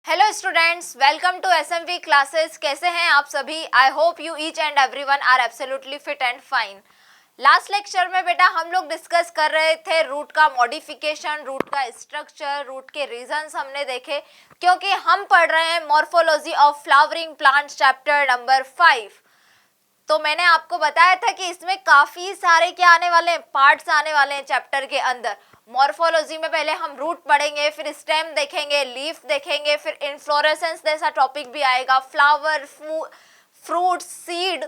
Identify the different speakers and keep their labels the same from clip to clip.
Speaker 1: Hello students, welcome to SMV classes. कैसे हैं आप सभी? I hope you each and everyone are absolutely fit and fine. Last lecture में बेटा हम लोग डिस्कस कर रहे थे रूट का मॉडिफिकेशन, रूट का स्ट्रक्चर, रूट के रीजंस हमने देखे, क्योंकि हम पढ़ रहे हैं morphology of flowering plants chapter number 5। तो मैंने आपको बताया था कि इसमें काफी सारे क्या आने वाले हैं, पार्ट्स आने वाले हैं चैप्टर के अंदर। मॉर्फोलॉजी में पहले हम रूट पढ़ेंगे, फिर स्टेम देखेंगे, लीफ देखेंगे, फिर इन्फ्लोरेसेंस जैसा टॉपिक भी आएगा, flower, fruit, seed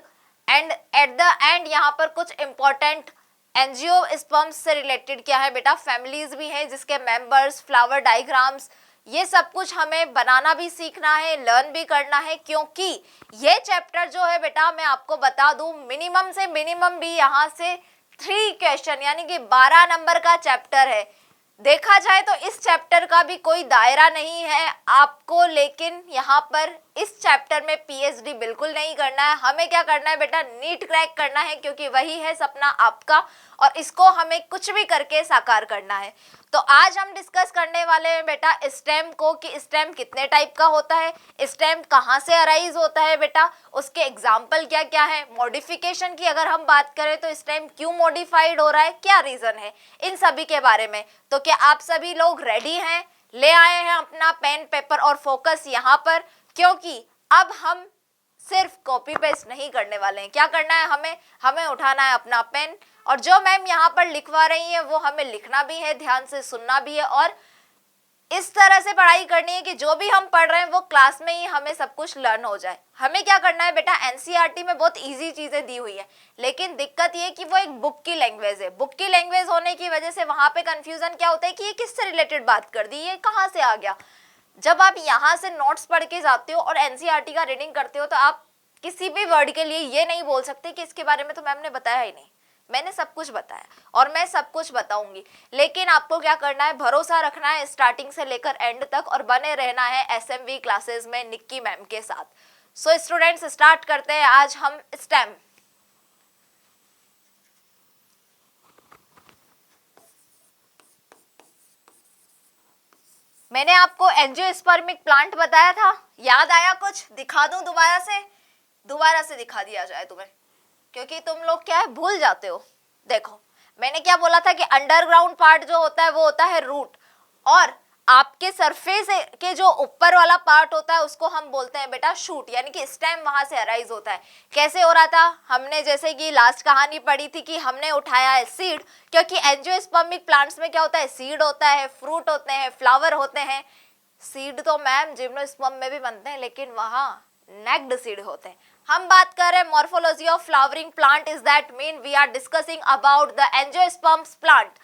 Speaker 1: and at the end यहाँ पर कुछ इंपॉर्टेंट एंजियोस्पर्म्स से रिलेटेड क्या है बेटा, फैमिलीज भी हैं जिसके मेंबर्स, फ्लावर डायग्राम्स, ये सब कुछ हमें बनाना भी सीखना है, लर्न भी करना है, क्योंकि ये चैप्टर जो है बेटा मैं आपको बता दूं मिनिमम से मिनिमम भी यहाँ से 3 क्वेश्चन यानी कि 12 नंबर का चैप्टर है। देखा जाए तो इस चैप्टर का भी कोई दायरा नहीं है आपको, लेकिन यहाँ पर इस चैप्टर में पीएचडी बिल्कुल नहीं करना है। हमें क्या करना है बेटा, नीट क्रैक करना है, क्योंकि वही है सपना आपका और इसको हमें कुछ भी करके साकार करना है। तो आज हम डिस्कस करने वाले हैं बेटा स्टेम को, कि स्टेम कितने टाइप का होता है, स्टेम कहाँ से अराइज होता है बेटा, उसके एग्जाम्पल क्या क्या है, मॉडिफिकेशन की अगर हम बात करें तो स्टेम क्यों मॉडिफाइड हो रहा है, क्या रीजन है, इन सभी के बारे में। तो क्या आप सभी लोग रेडी हैं, ले आए हैं अपना पेन पेपर और फोकस यहाँ पर, क्योंकि अब हम सिर्फ कॉपी पेस्ट नहीं करने वाले हैं। क्या करना है, हमें उठाना है अपना पेन, और जो मैम यहाँ पर लिखवा रही है वो हमें लिखना भी है, ध्यान से सुनना भी है, और इस तरह से पढ़ाई करनी है कि जो भी हम पढ़ रहे हैं वो क्लास में ही हमें सब कुछ लर्न हो जाए। हमें क्या करना है बेटा, एनसीईआरटी में बहुत इजी चीजें दी हुई है, लेकिन दिक्कत ये कि वो एक बुक की लैंग्वेज है। बुक की लैंग्वेज होने की वजह से वहां पे कंफ्यूजन क्या होता है कि ये किससे रिलेटेड बात कर दी, ये कहाँ से आ गया। जब आप यहाँ से नोट्स पढ़ के जाते हो और एनसीईआरटी का रीडिंग करते हो तो आप किसी भी वर्ड के लिए ये नहीं बोल सकते कि इसके बारे में तो मैम ने बताया ही नहीं। मैंने सब कुछ बताया और मैं सब कुछ बताऊंगी, लेकिन आपको क्या करना है, भरोसा रखना है स्टार्टिंग से लेकर एंड तक और बने रहना है एसएमवी क्लासेस में निक्की मैम के साथ। सो स्टूडेंट्स, स्टार्ट करते हैं आज हम स्टेम। मैंने आपको एंजियोस्पर्मिक प्लांट बताया था, याद आया कुछ? दिखा दूं दोबारा से दिखा दिया जाए तुम्हें, क्योंकि तुम लोग क्या है भूल जाते हो। देखो मैंने क्या बोला था कि अंडरग्राउंड पार्ट जो होता है वो होता है रूट, और आपके सरफेस के जो ऊपर वाला पार्ट होता है उसको हम बोलते हैं बेटा शूट, यानी कि स्टेम वहां से अराइज होता है। कैसे हो रहा था, हमने जैसे कि लास्ट कहानी पढ़ी थी कि हमने उठाया है सीड, क्योंकि एंजियोस्पर्मिक प्लांट्स में क्या होता है, सीड होता है, फ्रूट होते हैं, फ्लावर होते हैं। सीड तो मैम जिम्नोस्पर्म में भी बनते हैं, लेकिन वहां नेक्ड सीड होते हैं। हम बात कर रहे हैं morphology of flowering plant, is that mean we are discussing about the angiosperms plant.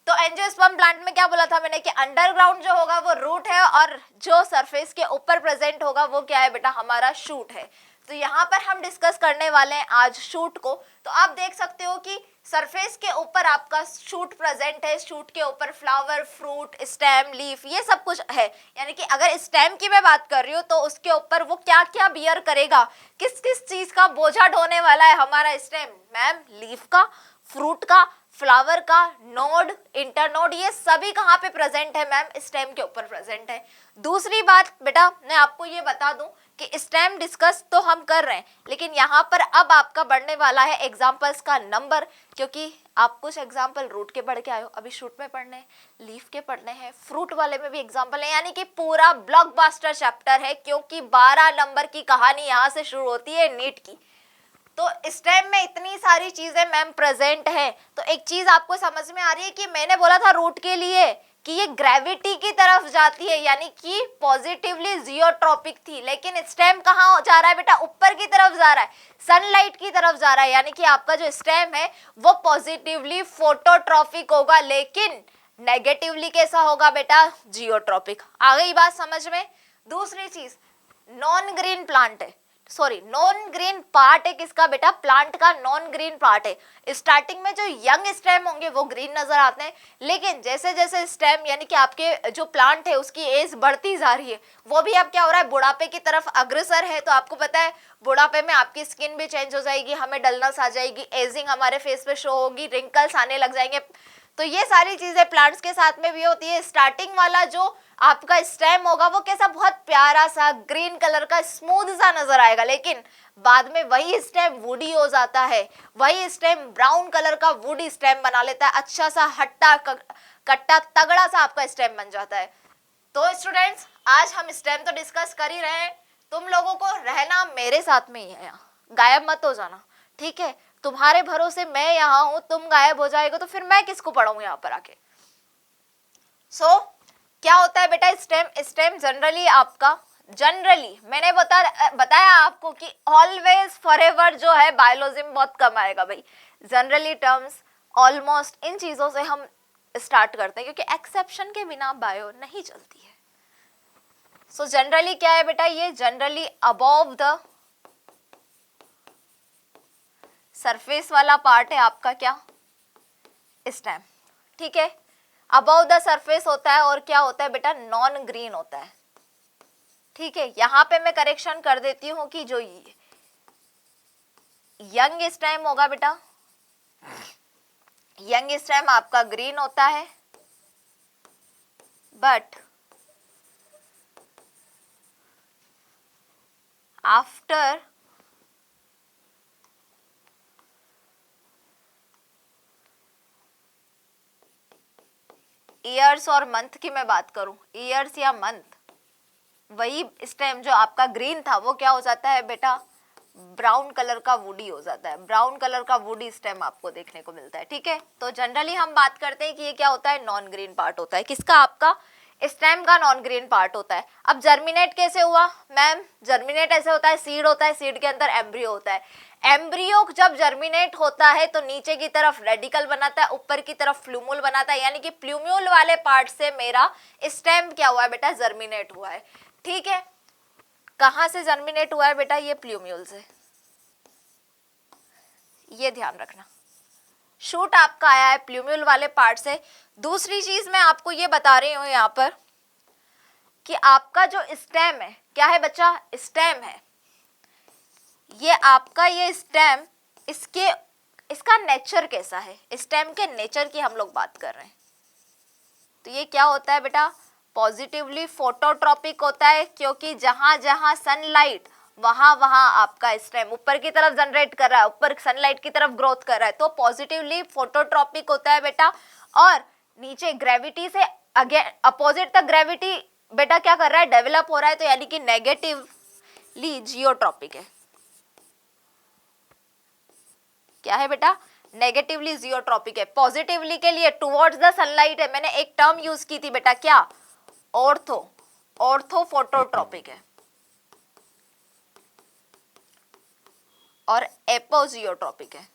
Speaker 1: तो एंजियोस्पर्म प्लांट में क्या बोला था मैंने कि अंडरग्राउंड जो होगा वो रूट है और जो सरफेस के ऊपर प्रेजेंट होगा वो क्या है बेटा, हमारा शूट है। तो यहाँ पर हम डिस्कस करने वाले हैं आज शूट को। तो आप देख सकते हो कि सरफेस के ऊपर आपका शूट प्रेजेंट है, शूट के ऊपर फ्लावर, फ्रूट, स्टेम, लीफ, ये सब कुछ है। यानी कि अगर स्टेम की मैं बात कर रही हूँ तो उसके ऊपर वो क्या क्या बियर करेगा, किस किस चीज का बोझा ढोने वाला है हमारा स्टेम, मैम लीफ का, फ्रूट का, फ्लावर का, नोड, इंटरनोड, ये सभी कहाँ पे प्रेजेंट है मैम, स्टेम के ऊपर प्रेजेंट है। दूसरी बात बेटा मैं आपको ये बता दूं कि स्टेम डिस्कस तो हम कर रहे हैं, लेकिन यहाँ पर अब आपका बढ़ने वाला है एग्जाम्पल्स का नंबर, क्योंकि आप कुछ एग्जाम्पल रूट के पढ़ के आए हो, अभी शूट में पढ़ने हैं, लीफ के पढ़ने हैं, फ्रूट वाले में भी एग्जाम्पल है, यानी कि पूरा ब्लॉकबस्टर चैप्टर है, क्योंकि 12 नंबर की कहानी यहाँ से शुरू होती है नीट की। तो स्टेम में इतनी सारी चीजें मैम प्रेजेंट है। तो एक चीज आपको समझ में आ रही है कि मैंने बोला था रूट के लिए कि ये ग्रेविटी की तरफ जाती है, यानी कि पॉजिटिवली जियोट्रॉपिक थी, लेकिन स्टेम कहाँ जा रहा है बेटा, ऊपर की तरफ जा रहा है, सनलाइट की तरफ जा रहा है, यानी कि आपका जो स्टेम है वो पॉजिटिवली फोटोट्रॉपिक होगा, लेकिन नेगेटिवली कैसा होगा बेटा, जियोट्रॉपिक। आ गई बात समझ में? दूसरी चीज नॉन ग्रीन प्लांट है, सॉरी नॉन ग्रीन पार्ट है किसका बेटा, प्लांट का नॉन ग्रीन पार्ट है। स्टार्टिंग में जो यंग स्टेम होंगे वो ग्रीन नजर आते हैं, लेकिन जैसे जैसे स्टेम यानी कि आपके जो प्लांट है उसकी एज बढ़ती जा रही है, वो भी अब क्या हो रहा है, बुढ़ापे की तरफ अग्रसर है। तो आपको पता है बुढ़ापे में आपकी स्किन भी चेंज हो जाएगी, हमें डलनेस आ जाएगी, एजिंग हमारे फेस पे शो होगी, रिंकल्स आने लग जाएंगे। तो ये सारी चीजें प्लांट्स के साथ में भी होती है। स्टार्टिंग वाला जो आपका स्टेम होगा वो कैसा बहुत प्यारा सा ग्रीन कलर का स्मूथ सा नजर आएगा, लेकिन बाद में वही स्टेम वुडी हो जाता है, वही स्टेम ब्राउन कलर का वुडी स्टेम बना लेता है, अच्छा सा हट्टा कट्टा तगड़ा सा आपका स्टेम बन जाता है। तो स्टूडेंट्स आज हम स्टेम तो डिस्कस कर ही रहे हैं, तुम लोगों को रहना मेरे साथ में ही है, यहाँ गायब मत हो जाना, ठीक है। तुम्हारे भरोसे मैं यहाँ हूं, तुम गायब हो जाएगा तो फिर मैं किसको पढ़ाऊं यहाँ पर आके। क्या होता है बेटा स्टेम? स्टेम जनरली आपका, जनरली मैंने बताया आपको कि ऑलवेज फॉरएवर जो है बायोलॉजी में बहुत कम आएगा भाई। जनरली टर्म्स ऑलमोस्ट इन चीजों से हम स्टार्ट करते हैं क्योंकि एक्सेप्शन के बिना बायो नहीं चलती है। सो जनरली क्या है बेटा, ये जनरली अबव द सरफेस वाला पार्ट है आपका क्या, स्टेम, ठीक है। अबव द सरफेस होता है और क्या होता है बेटा, नॉन ग्रीन होता है, ठीक है। यहां पे मैं करेक्शन कर देती हूं कि जो यंग स्टेम होगा बेटा, यंग स्टेम आपका ग्रीन होता है, बट आफ्टर ईयर्स और मंथ की मैं बात करूं, ईयर्स या मंथ, वही स्टेम जो आपका ग्रीन था वो क्या हो जाता है बेटा, ब्राउन कलर का वुडी हो जाता है। ब्राउन कलर का वुडी स्टेम आपको देखने को मिलता है, ठीक है। तो जनरली हम बात करते हैं कि ये क्या होता है, नॉन ग्रीन पार्ट होता है, किसका, आपका स्टेम का नॉन ग्रीन पार्ट होता है। अब जर्मिनेट कैसे हुआ मैम? जर्मिनेट ऐसे होता है, सीड होता है, सीड के अंदर एम्ब्रियो होता है। एम्ब्रियो जब जर्मिनेट होता है तो नीचे की तरफ रेडिकल बनाता है, ऊपर की तरफ प्लूम्यूल बनाता है, यानी कि प्लूम्यूल वाले पार्ट से मेरा स्टेम क्या हुआ है बेटा, जर्मिनेट हुआ है, ठीक है। कहां से जर्मिनेट हुआ है बेटा, ये प्लूम्यूल से, ये ध्यान रखना। शूट आपका आया है प्लूम्यूल वाले पार्ट से। दूसरी चीज मैं आपको ये बता रही हूं यहाँ पर कि आपका जो स्टेम है क्या है बच्चा, स्टेम है, ये आपका ये स्टेम, इसका नेचर कैसा है, स्टेम के नेचर की हम लोग बात कर रहे हैं। तो ये क्या होता है बेटा, पॉजिटिवली फोटोट्रॉपिक होता है, क्योंकि जहां जहां सनलाइट वहां वहां आपका स्टेम ऊपर की तरफ जनरेट कर रहा है, ऊपर सनलाइट की तरफ ग्रोथ कर रहा है, तो पॉजिटिवली फोटोट्रॉपिक होता है बेटा। और नीचे ग्रेविटी से अपोजिट तक ग्रेविटी बेटा क्या कर रहा है, डेवलप हो रहा है, तो यानी कि नेगेटिवली जियोट्रॉपिक है। क्या है बेटा, नेगेटिवली जियोट्रॉपिक है। पॉजिटिवली के लिए टुवर्ड्स द सनलाइट है, मैंने एक टर्म यूज की थी बेटा, क्या, ऑर्थो फोटोट्रॉपिक है, और एपोजियोट्रॉपिक है।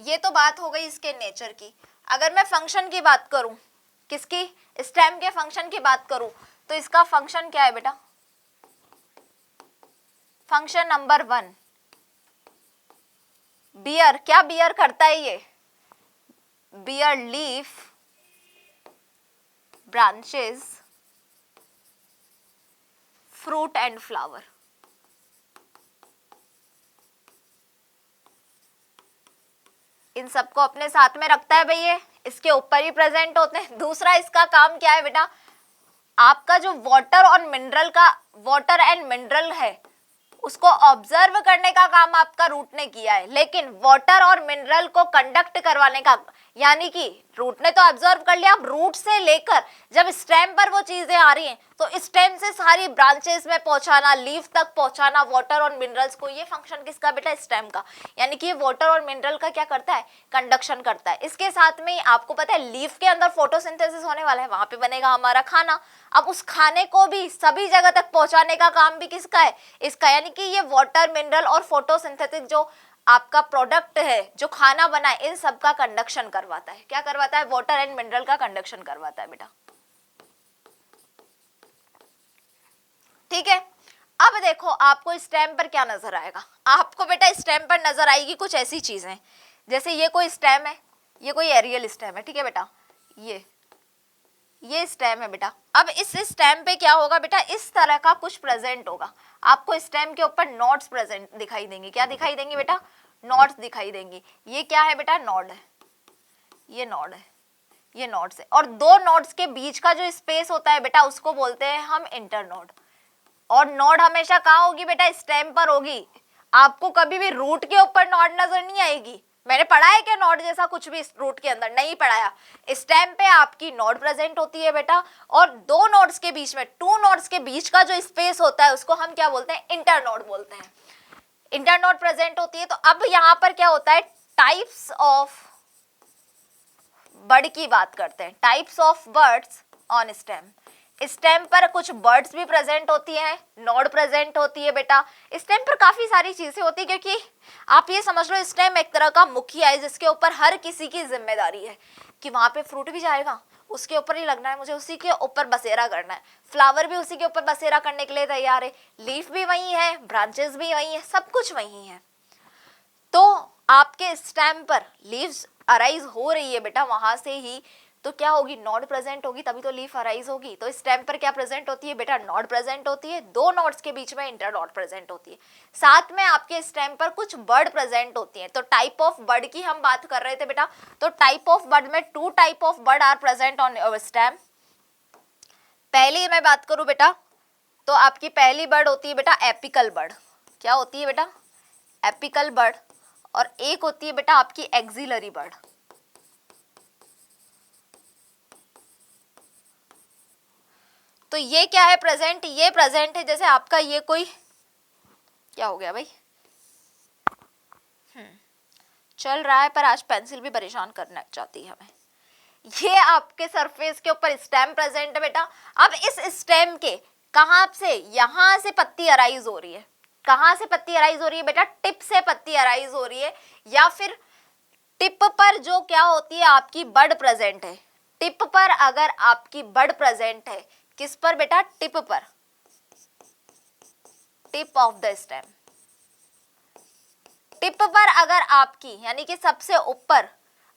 Speaker 1: ये तो बात हो गई इसके नेचर की। अगर मैं फंक्शन की बात करूं, किसकी, स्टेम के फंक्शन की बात करूं, तो इसका फंक्शन क्या है बेटा, फंक्शन नंबर 1, बियर, क्या बियर करता है ये, bear leaf, branches, fruit and flower. इन सबको अपने साथ में रखता है भाई, ये इसके ऊपर ही प्रेजेंट होते हैं। दूसरा इसका काम क्या है बेटा, आपका जो वाटर एंड मिनरल है उसको ऑब्जर्व करने का काम आपका रूट ने किया है, लेकिन वाटर और मिनरल को कंडक्ट करवाने का, यानी कि रूट ने तो ऑब्जर्व कर लिया, अब रूट से लेकर जब स्टेम पर वो चीजें आ रही हैं तो स्टेम से सारी ब्रांचेस में पहुंचाना, लीफ तक पहुंचाना वाटर और मिनरल्स को, ये फंक्शन किसका बेटा, स्टेम का। यानी कि वाटर और मिनरल का क्या करता है, कंडक्शन करता है। इसके साथ में आपको पता है लीफ के अंदर फोटोसिंथेसिस होने वाला है, वहां पे बनेगा हमारा खाना। अब उस खाने को भी सभी जगह तक पहुंचाने का काम भी किसका है, इसका। यानी कि ये वाटर, मिनरल और फोटोसिंथेटिक जो आपका प्रोडक्ट है, जो खाना बनाए, इन सब का कंडक्शन करवाता है। क्या करवाता है, वाटर एंड मिनरल का कंडक्शन करवाता है बेटा, ठीक है। अब देखो आपको स्टेम पर क्या नजर आएगा, आपको बेटा स्टेम पर नजर आएगी कुछ ऐसी चीजें, जैसे ये कोई स्टेम है, ये कोई एरियल स्टेम है, ठीक है बेटा, ये स्टेम है बेटा। अब इस स्टेम पे क्या होगा बेटा, इस तरह का कुछ प्रेजेंट होगा, आपको स्टेम के ऊपर नोट्स प्रेजेंट दिखाई देंगे। क्या दिखाई देंगे बेटा, नॉड्स दिखाई देंगी। ये क्या है बेटा, नॉड है, ये नॉड है, ये नॉड्स है। और दो नॉड्स के बीच का जो स्पेस होता है बेटा उसको बोलते हैं हम इंटरनोड। और नोड हमेशा कहाँ होगी बेटा, स्टेम पर होगी। आपको कभी भी रूट के ऊपर नोड नजर नहीं आएगी। मैंने पढ़ा है क्या नोड जैसा कुछ भी रूट के अंदर, नहीं पढ़ाया। स्टेम पे आपकी नोड प्रेजेंट होती है बेटा, और दो नोड्स के बीच में, टू नोड्स के बीच का जो स्पेस होता है उसको हम क्या बोलते हैं, इंटरनोड बोलते हैं। इंटरनोड प्रेजेंट होती है। तो अब यहां पर क्या होता है, टाइप्स ऑफ बर्ड की बात करते हैं, types of birds on stem. Stem पर कुछ बर्ड्स भी प्रेजेंट होती हैं, नोड प्रेजेंट होती है बेटा। स्टेम पर काफी सारी चीजें होती है, क्योंकि आप ये समझ लो स्टेम एक तरह का मुखिया है जिसके ऊपर हर किसी की जिम्मेदारी है कि वहां पे फ्रूट भी जाएगा, उसके ऊपर ही लगना है, मुझे उसी के ऊपर बसेरा करना है। फ्लावर भी उसी के ऊपर बसेरा करने के लिए तैयार है, लीफ भी वही है, ब्रांचेस भी वही है, सब कुछ वही है। तो आपके स्टेम पर लीव्स अराइज हो रही है बेटा, वहां से ही तो क्या होगी, नोड प्रेजेंट होगी, तभी तो लीफ अराइज होगी। तो स्टेम पर क्या प्रेजेंट होती है बेटा, नोड प्रेजेंट होती है, दो नोड्स के बीच में इंटरनोड प्रेजेंट होती है। साथ में आपके स्टेम पर कुछ बर्ड प्रेजेंट होती है। तो टाइप ऑफ बर्ड की हम बात कर रहे थे बेटा। तो टाइप ऑफ बर्ड में two type of bud are present on your stem. पहली मैं बात करूं बेटा, तो आपकी पहली बर्ड होती है बेटा एपिकल बर्ड। क्या होती है बेटा, एपिकल बर्ड। और एक होती है बेटा आपकी एक्सिलरी बर्ड। तो ये क्या है प्रेजेंट, ये प्रेजेंट है जैसे आपका ये कोई, क्या हो गया भाई, चल रहा है पर आज पेंसिल भी परेशान करना चाहती है हमें। ये आपके सरफेस के ऊपर स्टेम प्रेजेंट है बेटा। अब इस स्टेम के कहां से, यहां से पत्ती अराइज हो रही है। कहां से पत्ती अराइज हो रही है बेटा, टिप से पत्ती अराइज हो रही है, या फिर टिप पर जो क्या होती है आपकी बड प्रेजेंट है। टिप पर अगर आपकी बड प्रेजेंट है, किस पर बेटा, टिप पर, tip of the stem. Tip पर अगर आपकी, यानी कि सबसे ऊपर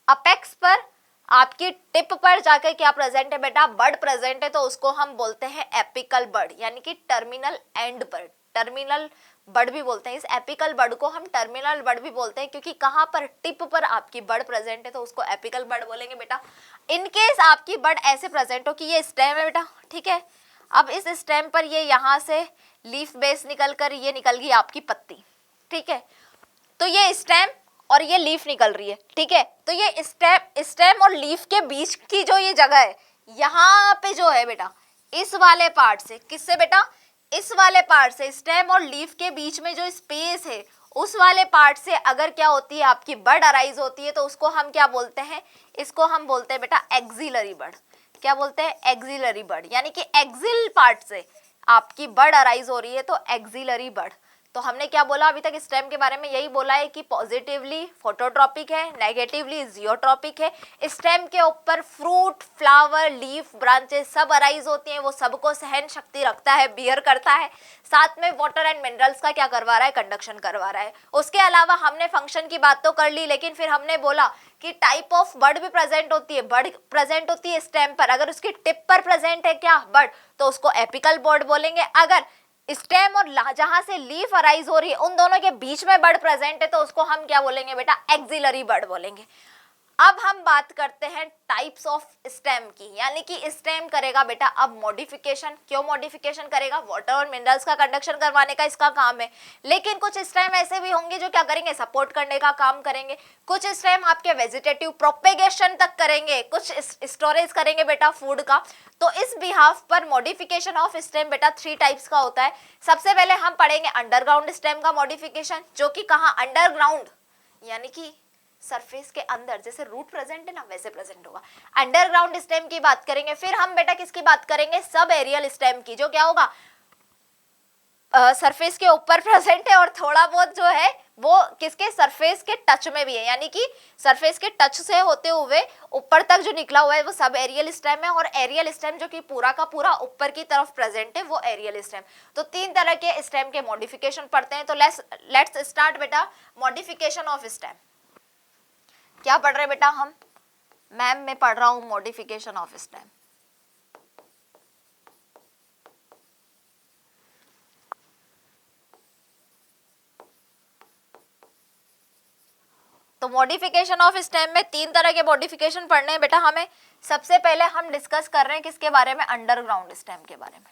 Speaker 1: अपेक्स पर आपकी टिप पर जाकर क्या प्रेजेंट है बेटा, बर्ड प्रेजेंट है, तो उसको हम बोलते हैं एपिकल बर्ड, यानी कि terminal and bird. Terminal bud भी बोलते हैं, इस एपिकल बर्ड को हम टर्मिनल बर्ड भी बोलते हैं, क्योंकि कहां पर, टिप पर आपकी बर्ड प्रेजेंट है, तो उसको एपिकल बर्ड बोलेंगे बेटा। इनकेस आपकी बर्ड ऐसे प्रेजेंट हो कि ये स्टेम है बेटा, ठीक है, अब इस स्टेम पर ये यहां से लीफ बेस निकल कर ये निकल गई आपकी पत्ती, ठीक है, तो ये स्टेम और ये लीफ निकल रही है, ठीक है। तो ये स्टेम और लीफ के बीच की जो ये जगह है, यहाँ पे जो है बेटा, इस वाले पार्ट से, किससे बेटा, इस वाले पार्ट से, स्टेम और लीफ के बीच में जो स्पेस है, उस वाले पार्ट से अगर क्या होती है आपकी बर्ड अराइज होती है, तो उसको हम क्या बोलते हैं, इसको हम बोलते हैं बेटा एक्सिलरी बर्ड। क्या बोलते हैं, एक्सिलरी बर्ड, यानी कि एक्सिल पार्ट से आपकी बर्ड अराइज हो रही है, तो एक्सिलरी बर्ड। तो हमने क्या बोला अभी तक स्टेम के बारे में, यही बोला है कि पॉजिटिवली फोटोट्रॉपिक है, नेगेटिवली जियोट्रॉपिक है। स्टेम के ऊपर फ्रूट, फ्लावर, लीफ, ब्रांचेस सब अराइज होती हैं, वो सबको सहन शक्ति रखता है, बियर करता है। साथ में वाटर एंड मिनरल्स का क्या करवा रहा है, कंडक्शन करवा रहा है। उसके अलावा हमने फंक्शन की बात तो कर ली, लेकिन फिर हमने बोला कि टाइप ऑफ बर्ड भी प्रेजेंट होती है। बर्ड प्रेजेंट होती है स्टेम पर, अगर उसकी टिप पर प्रेजेंट है क्या बर्ड, तो उसको एपिकल बर्ड बोलेंगे। अगर स्टेम और जहां से लीफ अराइज हो रही है उन दोनों के बीच में बर्ड प्रेजेंट है, तो उसको हम क्या बोलेंगे बेटा, एक्सिलरी बर्ड बोलेंगे। अब हम बात करते हैं टाइप्स ऑफ स्टेम की, यानी कि स्टेम करेगा बेटा अब मॉडिफिकेशन। क्यों मॉडिफिकेशन करेगा, वाटर और मिनरल्स का कंडक्शन करवाने का इसका काम है। लेकिन कुछ स्टेम ऐसे भी होंगे जो क्या करेंगे, सपोर्ट करने का काम करेंगे। कुछ स्टेम आपके वेजिटेटिव प्रोपेगेशन तक करेंगे, कुछ स्टोरेज करेंगे बेटा फूड का। तो इस बिहाफ पर मॉडिफिकेशन ऑफ स्टेम बेटा 3 टाइप्स का होता है। सबसे पहले हम पढ़ेंगे अंडरग्राउंड स्टेम का मॉडिफिकेशन, जो कि कहाँ, अंडरग्राउंड, यानी कि सरफेस के अंदर, जैसे रूट प्रेजेंट है ना वैसे प्रेजेंट होगा। अंडरग्राउंड स्टेम की बात करेंगे। फिर हम बेटा किसकी बात करेंगे, सब एरियल स्टेम की, जो क्या होगा, सरफेस के ऊपर प्रेजेंट है और थोड़ा बहुत जो है वो किसके, सरफेस के टच में भी है, यानी कि सरफेस के टच से होते हुए ऊपर तक जो निकला हुआ है वो सब एरियल स्टेम है। और एरियल स्टेम जो कि पूरा का पूरा ऊपर की तरफ प्रेजेंट है वो एरियल स्टेम। तो 3 तरह के स्टेम के मॉडिफिकेशन पढ़ते हैं। तो लेट्स स्टार्ट बेटा मॉडिफिकेशन ऑफ स्टेम। क्या पढ़ रहे बेटा हम, मैम मैं पढ़ रहा हूं मॉडिफिकेशन ऑफ स्टेम। तो मॉडिफिकेशन ऑफ स्टेम में 3 तरह के मॉडिफिकेशन पढ़ने हैं बेटा हमें। सबसे पहले हम डिस्कस कर रहे हैं किसके बारे में, अंडरग्राउंड स्टेम के बारे में।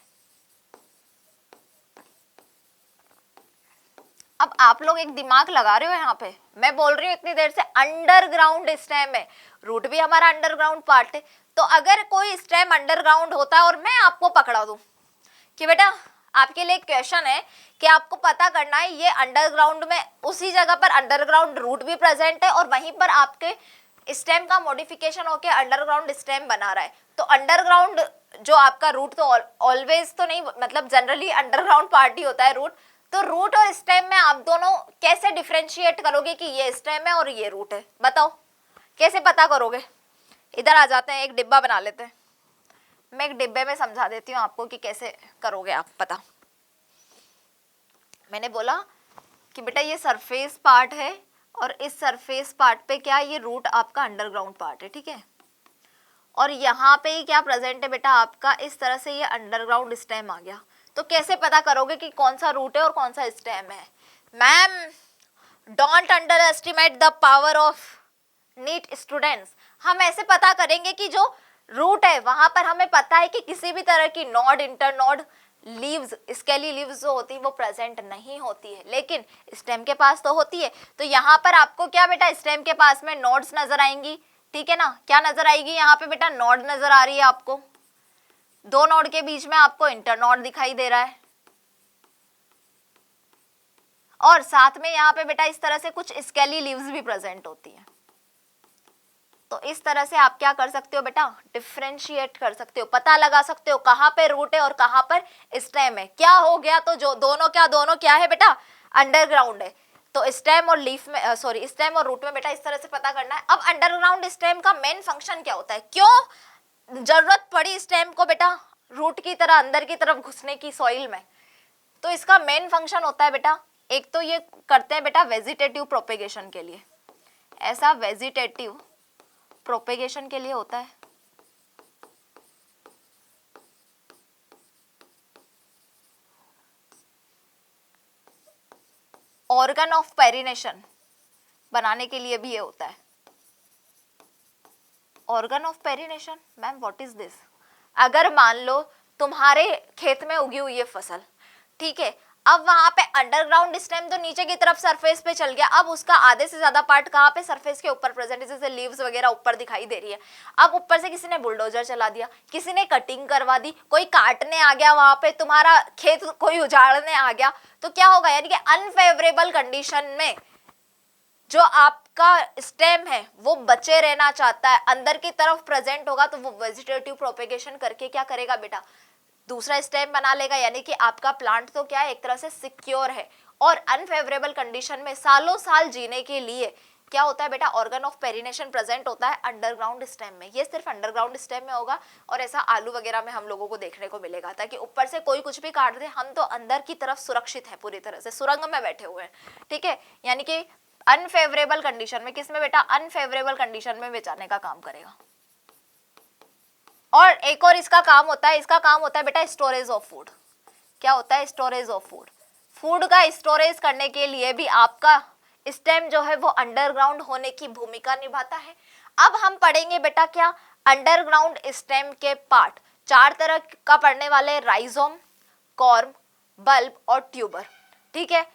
Speaker 1: अब आप लोग एक दिमाग लगा रहे हो यहाँ पे, मैं बोल रही हूँ इतनी देर से अंडरग्राउंड स्टेम है, रूट भी हमारा अंडरग्राउंड पार्ट है। तो अगर कोई स्टेम अंडरग्राउंड होता है और मैं आपको पकड़ा दूं कि बेटा आपके लिए क्वेश्चन है कि आपको पता करना है ये अंडरग्राउंड में उसी जगह पर अंडरग्राउंड रूट भी प्रेजेंट है और वहीं पर आपके स्टेम का मॉडिफिकेशन होकर अंडरग्राउंड स्टेम बना रहा है, तो अंडरग्राउंड जो आपका रूट तो ऑलवेज तो नहीं, मतलब जनरली अंडरग्राउंड पार्ट ही होता है रूट। तो रूट और स्टेम में आप दोनों कैसे डिफरेंशिएट करोगे कि ये स्टेम है और ये रूट है, बताओ कैसे पता करोगे? इधर आ जाते हैं, एक डिब्बा बना लेते हैं, मैं एक डिब्बे में समझा देती हूँ आपको कि कैसे करोगे आप पता। मैंने बोला कि बेटा ये सरफेस पार्ट है और इस सरफेस पार्ट पे क्या, ये रूट आपका अंडरग्राउंड पार्ट है, ठीक है। और यहाँ पे क्या प्रेजेंट है बेटा आपका, इस तरह से ये अंडरग्राउंड स्टेम आ गया। तो कैसे पता करोगे कि कौन सा रूट है और कौन सा स्टेम है? Ma'am don't underestimate the power of NEET students. हम ऐसे पता करेंगे कि जो रूट है वहां पर हमें पता है कि किसी भी तरह की node, internode, leaves, scaly leaves जो होती है वो प्रेजेंट नहीं होती है, लेकिन स्टेम के पास तो होती है। तो यहाँ पर आपको क्या बेटा, स्टेम के पास में नोड्स नजर आएंगी, ठीक है ना। क्या नजर आएगी यहाँ पे बेटा, नोड नजर आ रही है आपको, 2 नोड के बीच में आपको इंटरनोड दिखाई दे रहा है, और साथ में यहाँ पे बेटा इस तरह से कुछ स्केली लीव्स भी प्रेजेंट होती है। तो इस तरह से आप क्या कर सकते हो बेटा, डिफरेंशिएट कर सकते हो, पता लगा सकते हो कहाँ पे रूट है और कहाँ पर स्टेम है। क्या हो गया, तो जो दोनों क्या है बेटा, अंडरग्राउंड है। तो स्टेम और लीफ में स्टेम और रूट में बेटा इस तरह से पता करना है। अब अंडरग्राउंड स्टेम का मेन फंक्शन क्या होता है, क्यों जरूरत पड़ी स्टेम को बेटा रूट की तरह अंदर की तरफ घुसने की सॉइल में? तो इसका मेन फंक्शन होता है बेटा, एक तो ये करते हैं बेटा वेजिटेटिव प्रोपेगेशन के लिए, ऐसा वेजिटेटिव प्रोपेगेशन के लिए होता है। ऑर्गन ऑफ पेरिनेशन बनाने के लिए भी ये होता है। Organ of perennation, ma'am what is this? अगर मान लो तुम्हारे खेत में उगी हुई है फसल, ठीक है, अब वहां पे अंडरग्राउंड स्टेम तो नीचे की तरफ सरफेस पे चल गया, अब उसका आधे से ज्यादा पार्ट कहाँ पे, सरफेस के ऊपर प्रेजेंट है, जैसे लीव्स वगैरह ऊपर दिखाई दे रही है। अब ऊपर से किसी ने बुलडोजर चला दिया, किसी ने कटिंग करवा दी, कोई काटने आ गया वहां पे, तुम्हारा खेत कोई उजाड़ने आ गया, तो क्या होगा, यानी कि अनफेवरेबल कंडीशन में जो आपका स्टेम है वो बचे रहना चाहता है, अंदर की तरफ प्रेजेंट होगा, तो वो वेजिटेटिव प्रोपेगेशन करके क्या करेगा बेटा, दूसरा स्टेम बना लेगा। यानी कि आपका प्लांट तो क्या है, एक तरह से सिक्योर है। और अनफेवरेबल कंडीशन में सालों साल जीने के लिए क्या होता है बेटा, ऑर्गन ऑफ पेरिनेशन प्रेजेंट होता है अंडरग्राउंड स्टेम में। ये सिर्फ अंडरग्राउंड स्टेम में होगा, और ऐसा आलू वगैरह में हम लोगों को देखने को मिलेगा, ताकि ऊपर से कोई कुछ भी काट दे, हम तो अंदर की तरफ सुरक्षित है, पूरी तरह से सुरंग में बैठे हुए हैं, ठीक है। यानी कि अनफेवरेबल कंडीशन में, किसमें बेटा, अनफेवरेबल कंडीशन में बचाने का काम करेगा। और एक और इसका काम होता है बेटा स्टोरेज ऑफ फूड। क्या होता है, स्टोरेज ऑफ फूड। फूड का स्टोरेज करने के लिए भी आपका स्टेम जो है वो अंडरग्राउंड होने की भूमिका निभाता है। अब हम पढ़ेंगे बेटा क्या, अंडरग्राउंड स्टेम के पार्ट 4 तरह का पढ़ने वाले, राइजोम, कॉर्म, बल्ब और ट्यूबर, ठीक है।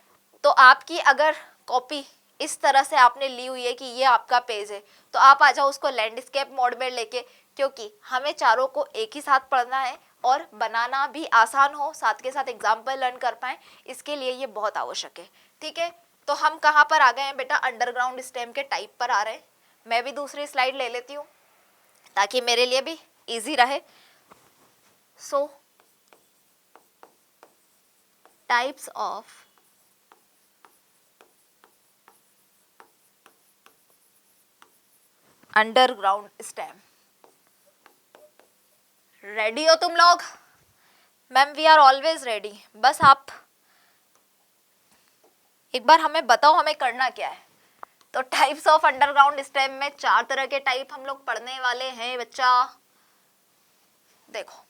Speaker 1: तो आपकी अगर कॉपी इस तरह से आपने ली हुई है कि ये आपका पेज है, तो आप आ जाओ उसको लैंडस्केप मोड में लेके, क्योंकि हमें चारों को एक ही साथ पढ़ना है और बनाना भी आसान हो, साथ के साथ एग्जाम्पल लर्न कर पाए, इसके लिए ये बहुत आवश्यक है, ठीक है। तो हम कहाँ पर आ गए हैं बेटा, अंडरग्राउंड स्टेम के टाइप पर आ रहे हैं। मैं भी दूसरी स्लाइड ले लेती हूँ ताकि मेरे लिए भी इजी रहे। So types of underground stem. Ready हो तुम लोग? Ma'am we are always ready, बस आप एक बार हमें बताओ हमें करना क्या है। तो टाइप्स ऑफ अंडरग्राउंड स्टेम में 4 तरह के टाइप हम लोग पढ़ने वाले हैं बच्चा। देखो,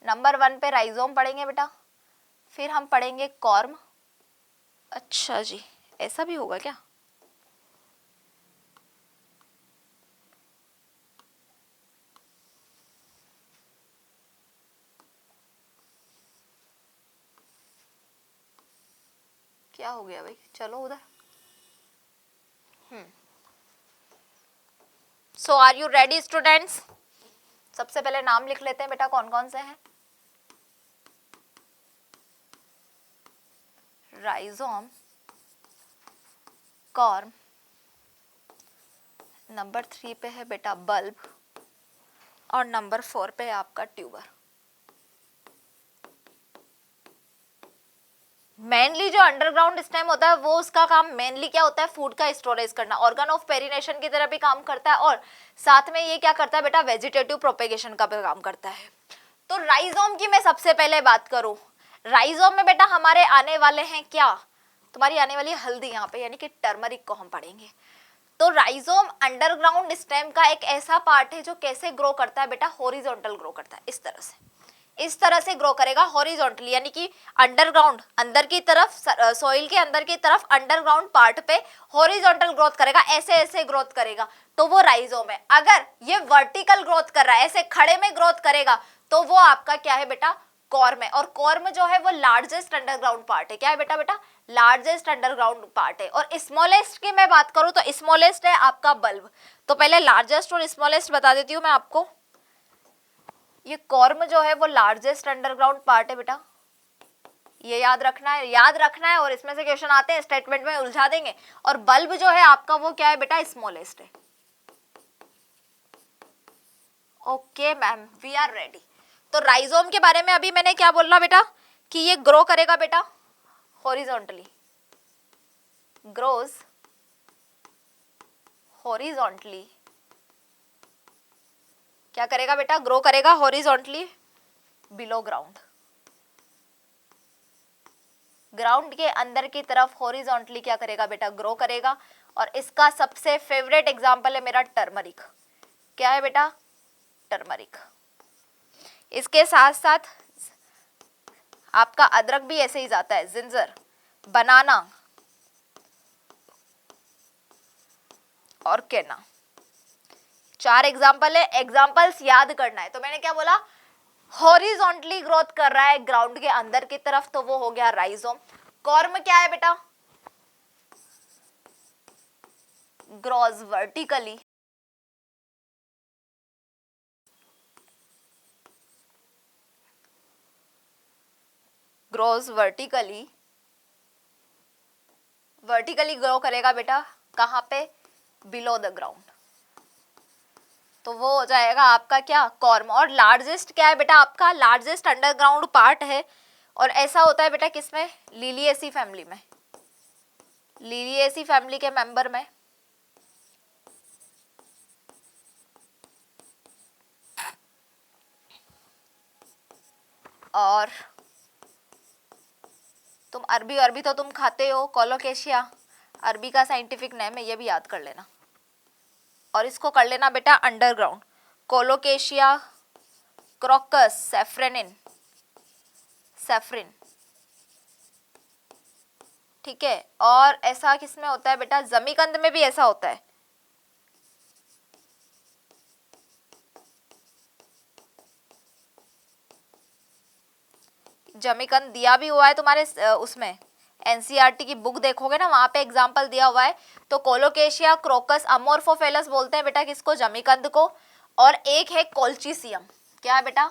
Speaker 1: नंबर 1 पे राइजोम पढ़ेंगे बेटा, फिर हम पढ़ेंगे कॉर्म। अच्छा जी, ऐसा भी होगा क्या? क्या हो गया भाई, चलो उधर। सो आर यू रेडी स्टूडेंट्स? सबसे पहले नाम लिख लेते हैं बेटा, कौन कौन से हैं। राइजोम, कॉर्म, नंबर 3 पे है बेटा बल्ब, और नंबर 4 पे है आपका ट्यूबर। मेनली जो अंडरग्राउंड स्टेम होता है वो उसका काम मेनली क्या होता है, फूड का स्टोरेज करना, ऑर्गन ऑफ पेरिनेशन की तरह भी काम करता है, और साथ में ये क्या करता है बेटा, वेजिटेटिव प्रोपेगेशन का भी काम करता है। तो राइजोम की मैं सबसे पहले बात करूं, राइजोम में बेटा हमारे आने वाले हैं क्या, तुम्हारी आने वाली हल्दी यहाँ पे, यानी कि टर्मरिक को हम पढ़ेंगे। तो राइजोम अंडरग्राउंड स्टेम का एक ऐसा पार्ट है जो कैसे ग्रो करता है बेटा, हॉरिजॉन्टल ग्रो करता है, इस तरह से ग्रो करेगा हॉरिजॉन्टली, यानी कि अंडरग्राउंड अंदर की तरफ, सॉइल के अंदर की तरफ अंडरग्राउंड पार्ट पे हॉरिजॉन्टल ग्रोथ करेगा, ऐसे ऐसे ग्रोथ करेगा, तो वो राइजोम है। अगर ये वर्टिकल ग्रोथ कर रहा है, ऐसे खड़े में ग्रोथ करेगा, तो वो आपका क्या है बेटा, कॉर्म है। और कॉर्म जो है वो लार्जेस्ट अंडरग्राउंड पार्ट है। क्या है बेटा, बेटा लार्जेस्ट अंडरग्राउंड पार्ट है। और स्मॉलेस्ट की मैं बात करूं तो स्मॉलेस्ट है आपका बल्ब। तो पहले लार्जेस्ट और स्मॉलेस्ट बता देती हूं मैं आपको। ये कॉर्म जो है वो लार्जेस्ट अंडरग्राउंड पार्ट है बेटा, ये याद रखना है, याद रखना है, और इसमें से क्वेश्चन आते हैं स्टेटमेंट में उलझा देंगे। और बल्ब जो है आपका वो क्या है बेटा, स्मॉलेस्ट है। Okay ma'am, we are ready. तो राइजोम के बारे में अभी मैंने क्या बोला बेटा, कि ये ग्रो करेगा बेटा हॉरिजॉन्टली, ग्रोज हॉरिजॉन्टली, क्या करेगा बेटा, ग्रो करेगा हॉरिजॉन्टली बिलो ग्राउंड, ग्राउंड के अंदर की तरफ हॉरिजॉन्टली क्या करेगा बेटा, ग्रो करेगा। और इसका सबसे फेवरेट एग्जांपल है मेरा टर्मरिक। क्या है बेटा, टर्मरिक। इसके साथ साथ आपका अदरक भी ऐसे ही जाता है, जिंजर, बनाना और केना। 4 एग्जाम्पल है, एग्जाम्पल्स याद करना है। तो मैंने क्या बोला, हॉरिजॉन्टली ग्रोथ कर रहा है ग्राउंड के अंदर की तरफ, तो वो हो गया राइजोम। कॉर्म क्या है बेटा, grows vertically, grows vertically, vertically grow करेगा बेटा कहां पे, बिलो द ग्राउंड, तो वो हो जाएगा आपका क्या, कॉर्म। और लार्जेस्ट क्या है बेटा, आपका लार्जेस्ट अंडरग्राउंड पार्ट है, और ऐसा होता है बेटा किसमें, लिलिएसी फैमिली में, लिलिएसी फैमिली के मेंबर में। और तुम अरबी तो तुम खाते हो, कोलोकेशिया अरबी का साइंटिफिक नेम है, ये भी याद कर लेना। और इसको कर लेना बेटा अंडरग्राउंड, कोलोकेशिया, क्रोकस, सैफ्रेनिन, सैफ्रिन, ठीक है। और ऐसा किसमें होता है बेटा, जमीकंद में भी ऐसा होता है। जमीकंद दिया भी हुआ है तुम्हारे उसमें एनसीईआरटी की बुक देखोगे ना, वहां पे एग्जांपल दिया हुआ है। तो कोलोकेशिया, क्रोकस, अमोर्फोफेलस बोलते हैं बेटा किसको, जमीकंद को। और एक है कोल्चीसियम, क्या है बेटा,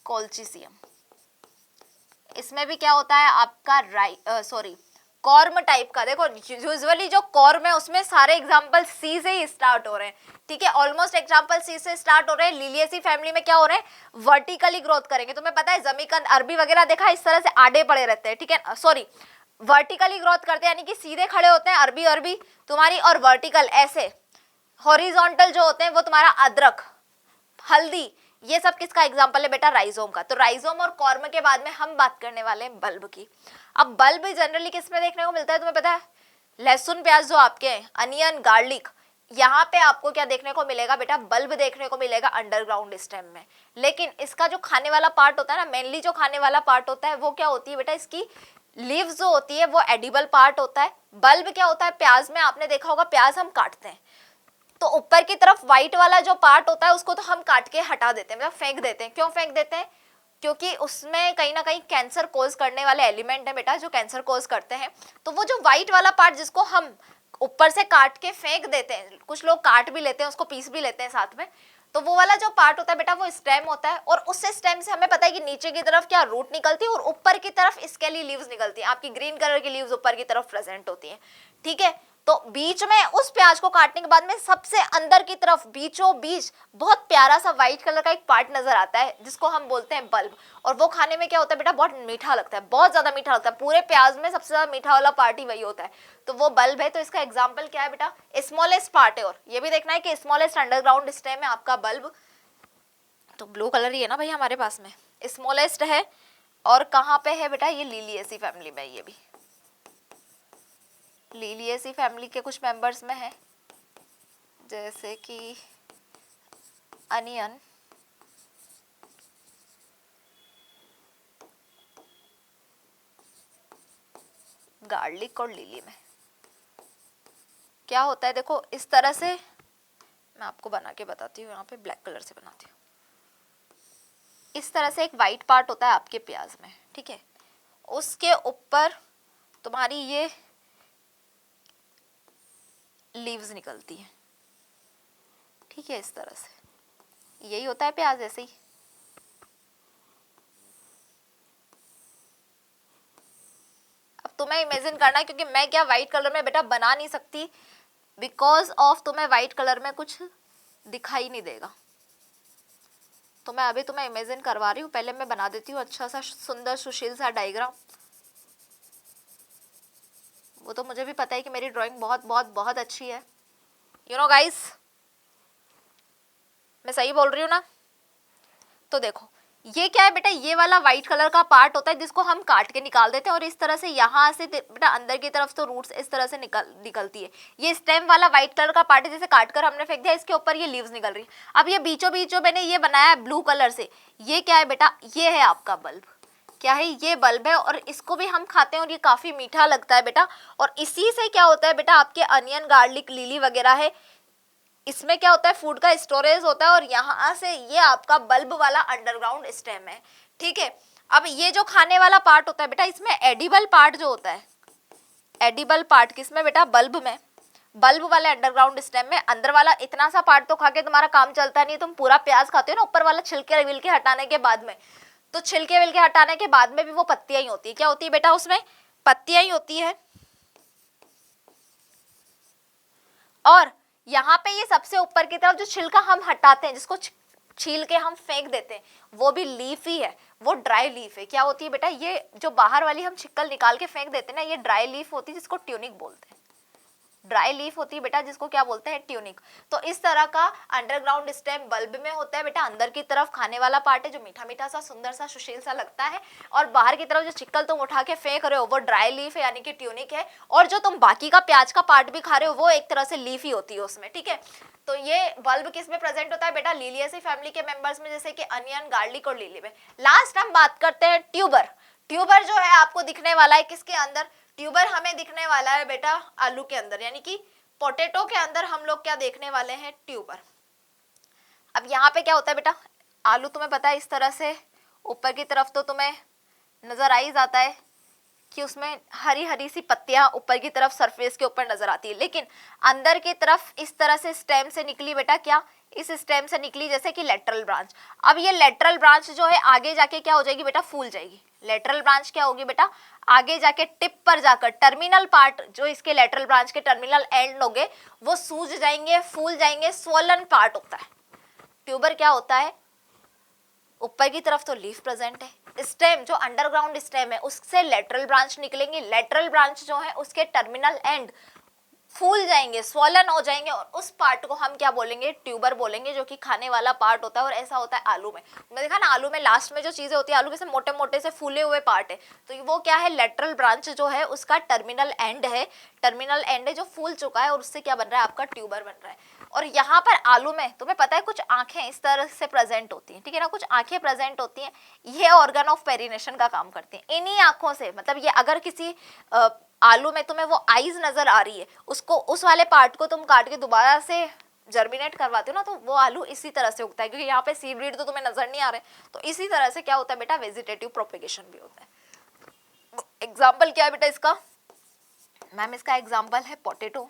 Speaker 1: कोल्चीसियम। इसमें भी क्या होता है आपका कॉर्म टाइप का। देखो यूजुअली जो कॉर्म है उसमें सारे एग्जांपल सी से ही स्टार्ट हो रहे हैं, ठीक है, ऑलमोस्ट एग्जांपल सी से स्टार्ट हो रहे हैं। लिलिएसी फैमिली में क्या हो रहे हैं, वर्टिकली ग्रोथ करेंगे। तुम्हें पता है जमीकंद, अरबी वगैरह देखा इस तरह से आड़े पड़े रहते हैं, ठीक है, सॉरी वर्टिकली ग्रोथ करते हैं, यानी कि सीधे खड़े होते हैं अरबी तुम्हारी, और वर्टिकल ऐसे। हॉरिजॉन्टल जो होते हैं वो तुम्हारा अदरक, हल्दी, ये सब किसका एग्जाम्पल है बेटा, राइजोम का। तो राइजोम और कॉर्म के बाद में हम बात करने वाले हैं बल्ब की। अब बल्ब जनरली किस में देखने को मिलता है, तुम्हें पता है, लहसुन प्याज जो आपके हैं, अनियन, गार्लिक, यहाँ पे आपको क्या देखने को मिलेगा बेटा, बल्ब देखने को मिलेगा अंडरग्राउंड स्टेम में। लेकिन इसका जो खाने वाला पार्ट होता है ना, मेनली जो खाने वाला पार्ट होता है वो क्या होती है बेटा, इसकी लीव्स जो होती है वो एडिबल पार्ट होता है। बल्ब क्या होता है, प्याज में आपने देखा होगा, प्याज हम काटते हैं तो ऊपर की तरफ व्हाइट वाला जो पार्ट होता है उसको तो हम काट के हटा देते हैं, मतलब फेंक देते हैं। क्यों फेंक देते हैं, क्योंकि उसमें कहीं ना कहीं कैंसर कोज करने वाले एलिमेंट है बेटा, जो कैंसर कोज करते हैं। तो वो जो व्हाइट वाला पार्ट जिसको हम ऊपर से काट के फेंक देते हैं, कुछ लोग काट भी लेते हैं उसको, पीस भी लेते हैं साथ में, तो वो वाला जो पार्ट होता है बेटा वो स्टेम होता है। और उस स्टेम से हमें पता है कि नीचे की तरफ क्या रूट निकलती है और ऊपर की तरफ स्केली लीव्स निकलती है। आपकी ग्रीन कलर की लीव्स ऊपर की तरफ प्रेजेंट होती है, ठीक है। तो बीच में उस प्याज को काटने के बाद में सबसे अंदर की तरफ बीचों बीच बहुत प्यारा सा व्हाइट कलर का एक पार्ट नजर आता है जिसको हम बोलते हैं बल्ब। और वो खाने में क्या होता है बेटा, बहुत मीठा लगता है, बहुत ज्यादा मीठा लगता है। पूरे प्याज में सबसे ज्यादा मीठा वाला पार्ट ही वही होता है, तो वो बल्ब है। तो इसका एग्जाम्पल क्या है बेटा, स्मॉलेस्ट पार्ट है। और ये भी देखना है कि स्मॉलेस्ट अंडरग्राउंड स्टेम है आपका बल्ब, तो ब्लू कलर ही है ना भाई हमारे पास में, स्मॉलेस्ट है। और कहाँ पे है बेटा, ये लिलिएसी फैमिली में, ये भी लिलिएसी फैमिली के कुछ मेंबर्स में है, जैसे कि अनियन, गार्लिक और लिली में क्या होता है देखो इस तरह से। मैं आपको बना के बताती हूँ, यहाँ पे ब्लैक कलर से बनाती हूँ। इस तरह से एक वाइट पार्ट होता है आपके प्याज में, ठीक है। उसके ऊपर तुम्हारी ये लीव्स निकलती हैं, ठीक है, इस तरह से। यही होता है प्याज ऐसे ही। अब तुम्हें इमेजिन करना है, क्योंकि मैं क्या व्हाइट कलर में बेटा बना नहीं सकती, बिकॉज ऑफ तुम्हें व्हाइट कलर में कुछ दिखाई नहीं देगा। तो मैं अभी तुम्हें इमेजिन करवा रही हूँ, पहले मैं बना देती हूँ अच्छा सा सुंदर सुशील सा डायग्राम। वो तो मुझे भी पता है कि मेरी ड्राइंग बहुत बहुत बहुत अच्छी है, यू नो गाइस, मैं सही बोल रही हूँ ना। तो देखो ये क्या है बेटा, ये वाला व्हाइट कलर का पार्ट होता है जिसको हम काट के निकाल देते हैं। और इस तरह से यहाँ से बेटा अंदर की तरफ तो रूट्स इस तरह से निकलती है। ये स्टेम वाला व्हाइट कलर का पार्ट है, जैसे काट कर हमने फेंक दिया, इसके ऊपर ये लीव्स निकल रही है। अब ये बीचों बीच जो मैंने ये बनाया है ब्लू कलर से, ये क्या है बेटा, ये है आपका बल्ब। क्या है, ये बल्ब है। और इसको भी हम खाते हैं और ये काफी मीठा लगता है बेटा। और इसी से क्या होता है बेटा, आपके अनियन, गार्लिक, लिली वगैरह है, इसमें क्या होता है, फूड का स्टोरेज होता है। और यहाँ से ये आपका बल्ब वाला अंडरग्राउंड स्टेम है, ठीक है। अब ये जो खाने वाला पार्ट होता है बेटा, इसमें एडिबल पार्ट जो होता है, एडिबल पार्ट किसमें बेटा, बल्ब में। बल्ब वाले अंडरग्राउंड स्टेम में अंदर वाला इतना सा पार्ट तो खा के तुम्हारा काम चलता नहीं, तुम पूरा प्याज खाते हो ना, ऊपर वाला छिलके विलके हटाने के बाद में। तो छिलके विलके हटाने के बाद में भी वो पत्तियां ही होती है। क्या होती है बेटा, उसमें पत्तियां ही होती है। और यहाँ पे ये सबसे ऊपर की तरफ जो छिलका हम हटाते हैं, जिसको छील के हम फेंक देते हैं, वो भी लीफ ही है, वो ड्राई लीफ है। क्या होती है बेटा, ये जो बाहर वाली हम छिक्कल निकाल के फेंक देते हैं ना, ये ड्राई लीफ होती है, जिसको ट्यूनिक बोलते हैं। ड्राई लीफ होती है बेटा, जिसको क्या बोलते हैं, ट्यूनिक। तो इस तरह का अंडरग्राउंड स्टेम बल्ब में होता है बेटा। अंदर की तरफ खाने वाला पार्ट है जो मीठा मीठा सा, सुंदर सा, सुशील सा लगता है। और बाहर की तरफ जो चिक्कल तुम उठा के फेंक रहे हो वो ड्राई लीफ है, यानी कि ट्यूनिक है। और जो तुम बाकी का प्याज का पार्ट भी खा रहे हो वो एक तरह से लीफ ही होती है उसमें, ठीक है। तो ये बल्ब किस में प्रेजेंट होता है बेटा, लिलिएसी फैमिली के मेंबर्स में, जैसे कि अनियन, गार्लिक और लिली में। लास्ट हम बात करते हैं ट्यूबर। ट्यूबर जो है आपको दिखने वाला है किसके अंदर, ट्यूबर हमें दिखने वाला है बेटा आलू के अंदर, यानी कि पोटैटो के अंदर हम लोग क्या देखने वाले हैं, ट्यूबर। अब यहाँ पे क्या होता है बेटा, आलू तुम्हें पता है इस तरह से ऊपर की तरफ तो तुम्हें नजर आ ही जाता है कि उसमें हरी हरी सी पत्तियां ऊपर की तरफ सरफेस के ऊपर नजर आती है, लेकिन अंदर की तरफ इस तरह से स्टेम से निकली बेटा, क्या इस स्टेम से निकली जैसे कि लेटरल ब्रांच। अब ये लेटरल ब्रांच जो है आगे जाके क्या हो जाएगी बेटा, फूल जाएगी। लेटरल ब्रांच क्या होगी बेटा, आगे जाके टिप पर जाकर टर्मिनल पार्ट जो इसके लेटरल ब्रांच के टर्मिनल एंड होंगे वो सूज जाएंगे, फूल जाएंगे, स्वोलन पार्ट होता है। ट्यूबर क्या होता है, ऊपर की तरफ तो लीफ प्रेजेंट है, स्टेम जो अंडरग्राउंड स्टेम है उससे लेटरल ब्रांच निकलेंगे, लेटरल ब्रांच जो है उसके टर्मिनल एंड फूल जाएंगे, स्वोलन हो जाएंगे, और उस पार्ट को हम क्या बोलेंगे, ट्यूबर बोलेंगे, जो कि खाने वाला पार्ट होता है। और ऐसा होता है आलू में। मैं देखा ना, आलू में लास्ट में जो चीजें होती है, आलू के से मोटे मोटे से फूले हुए पार्ट है, तो वो क्या है, लेटरल ब्रांच जो है उसका टर्मिनल एंड है। टर्मिनल एंड है जो फूल चुका है और उससे क्या बन रहा है, आपका ट्यूबर बन रहा है। और यहाँ पर आलू में तुम्हें पता है कुछ आंखें इस तरह से प्रेजेंट होती हैं, ठीक है ना, कुछ आंखें प्रेजेंट होती हैं, ये ऑर्गन ऑफ पेरिनेशन का काम करती हैं। इन्हीं आंखों से, मतलब ये अगर किसी आलू में तुम्हें वो आईज नजर आ रही है, उसको, उस वाले पार्ट को तुम काट के दोबारा से जर्मिनेट करवाते हो ना, तो वो आलू इसी तरह से उगता है, क्योंकि यहाँ पे सीड ब्रीड तो तुम्हें नजर नहीं आ रहे, तो इसी तरह से क्या होता है बेटा, वेजिटेटिव प्रोपेगेशन भी होता है। एग्जाम्पल क्या है बेटा इसका, मैम इसका एग्जाम्पल है पोटैटो।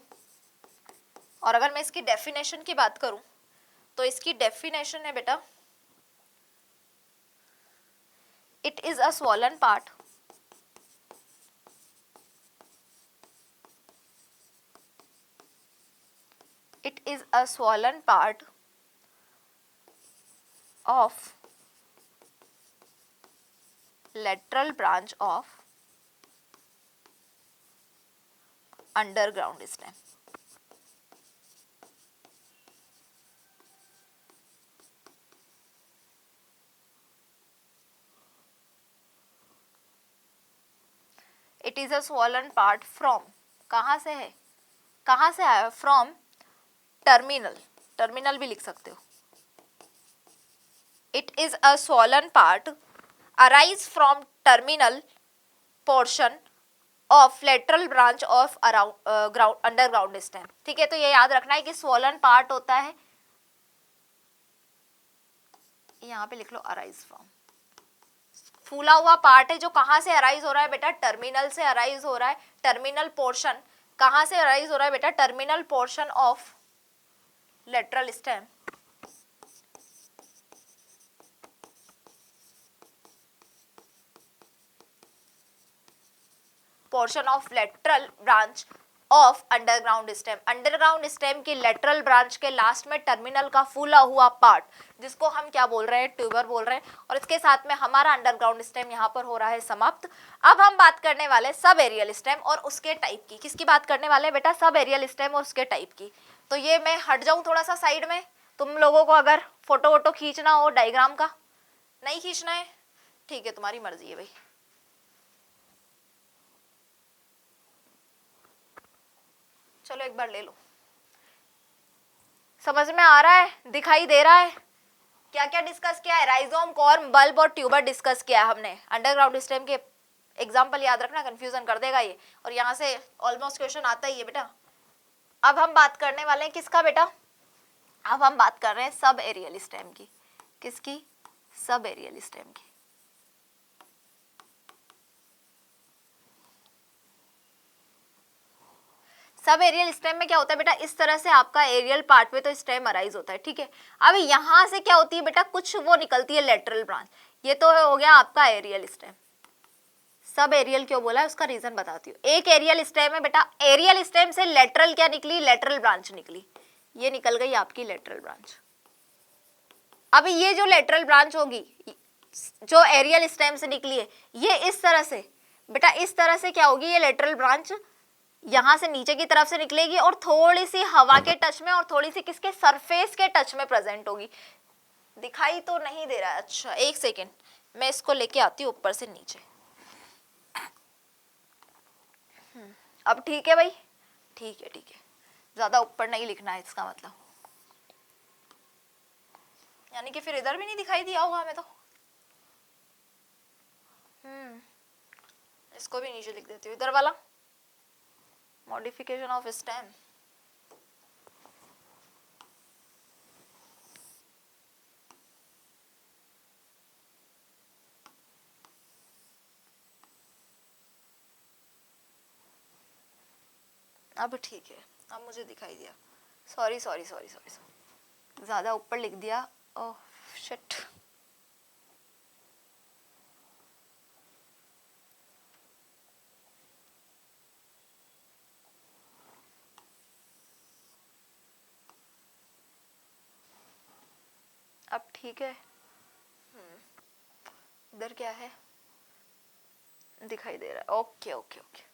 Speaker 1: और अगर मैं इसकी डेफिनेशन की बात करूं तो इसकी डेफिनेशन है बेटा, it is a swollen part it is a swollen part of lateral branch of underground stem. It is a swollen part from, कहाँ से है, कहाँ से आया, from terminal, terminal भी लिख सकते हो। It is a swollen part arise from terminal portion of lateral branch of around underground stem। ठीक है, तो ये याद रखना है कि swollen part होता है, यहाँ पे लिख लो arise from, फूला हुआ पार्ट है जो कहाँ से अराइज हो रहा है बेटा, टर्मिनल से अराइज हो रहा है। टर्मिनल पोर्शन कहाँ से अराइज हो रहा है बेटा, terminal portion of lateral stem. Portion of lateral branch of underground stem. Underground stem की लेटरल ब्रांच के लास्ट में टर्मिनल का फूला हुआ पार्ट, जिसको हम क्या बोल रहे हैं, ट्यूबर बोल रहे हैं। और इसके साथ में हमारा अंडरग्राउंड स्टेम यहाँ पर हो रहा है समाप्त। अब हम बात करने वाले सब एरियल स्टेम और उसके टाइप की। किसकी बात करने वाले बेटा, सब एरियल स्टेम और उसके टाइप की। तो ये मैं हट जाऊं थोड़ा सा साइड में, तुम लोगों को अगर फोटो वोटो खींचना हो डायग्राम का, नहीं खींचना है ठीक है, तुम्हारी मर्जी है भाई। चलो एक बार ले लो, समझ में आ रहा है, दिखाई दे रहा है क्या क्या डिस्कस किया है। राइजोम, कॉर्म, बल्ब और ट्यूबर डिस्कस किया है हमने। अंडरग्राउंड स्टेम के एग्जांपल याद रखना, कंफ्यूजन कर देगा ये, और यहाँ से ऑलमोस्ट क्वेश्चन आता ही है बेटा। अब हम बात करने वाले हैं किसका बेटा, अब हम बात कर रहे हैं सब एरियल स्टेम की। किसकी, सब एरियल स्टेम की। सब एरियल स्टेम में क्या होता है बेटा, इस तरह से आपका एरियल पार्ट पे तो स्टेम अराइज होता है, ठीक है। अब यहां से क्या होती है बेटा, कुछ वो निकलती है लेटरल ब्रांच। ये तो हो गया आपका एरियल स्टेम। सब एरियल क्यों बोला है उसका रीजन बताती हूँ। एक एरियल स्टेम है बेटा, एरियल स्टेम से लेटरल क्या निकली, लेटरल ब्रांच निकली, ये निकल गई आपकी लेटरल ब्रांच। अब ये जो लेटरल ब्रांच होगी जो एरियल स्टेम से निकली है, ये इस तरह से बेटा, इस तरह से क्या होगी, ये लेटरल ब्रांच यहां से नीचे की तरफ से निकलेगी और थोड़ी सी हवा के टच में और थोड़ी सी किसके, सरफेस के टच में प्रेजेंट होगी। दिखाई तो नहीं दे रहा है, अच्छा एक सेकेंड, मैं इसको लेके आती हूँ ऊपर से नीचे। अब ठीक है भाई, ठीक है ठीक है, ज्यादा ऊपर नहीं लिखना है इसका मतलब, यानी कि फिर इधर भी नहीं दिखाई दिया होगा हमें तो। इसको भी नीचे लिख देती हूँ, इधर वाला मॉडिफिकेशन ऑफ स्टेम। अब ठीक है, अब मुझे दिखाई दिया, सॉरी सॉरी सॉरी सॉरी, ज्यादा ऊपर लिख दिया, ओह शिट। अब ठीक है, इधर क्या है, दिखाई दे रहा है, ओके ओके ओके।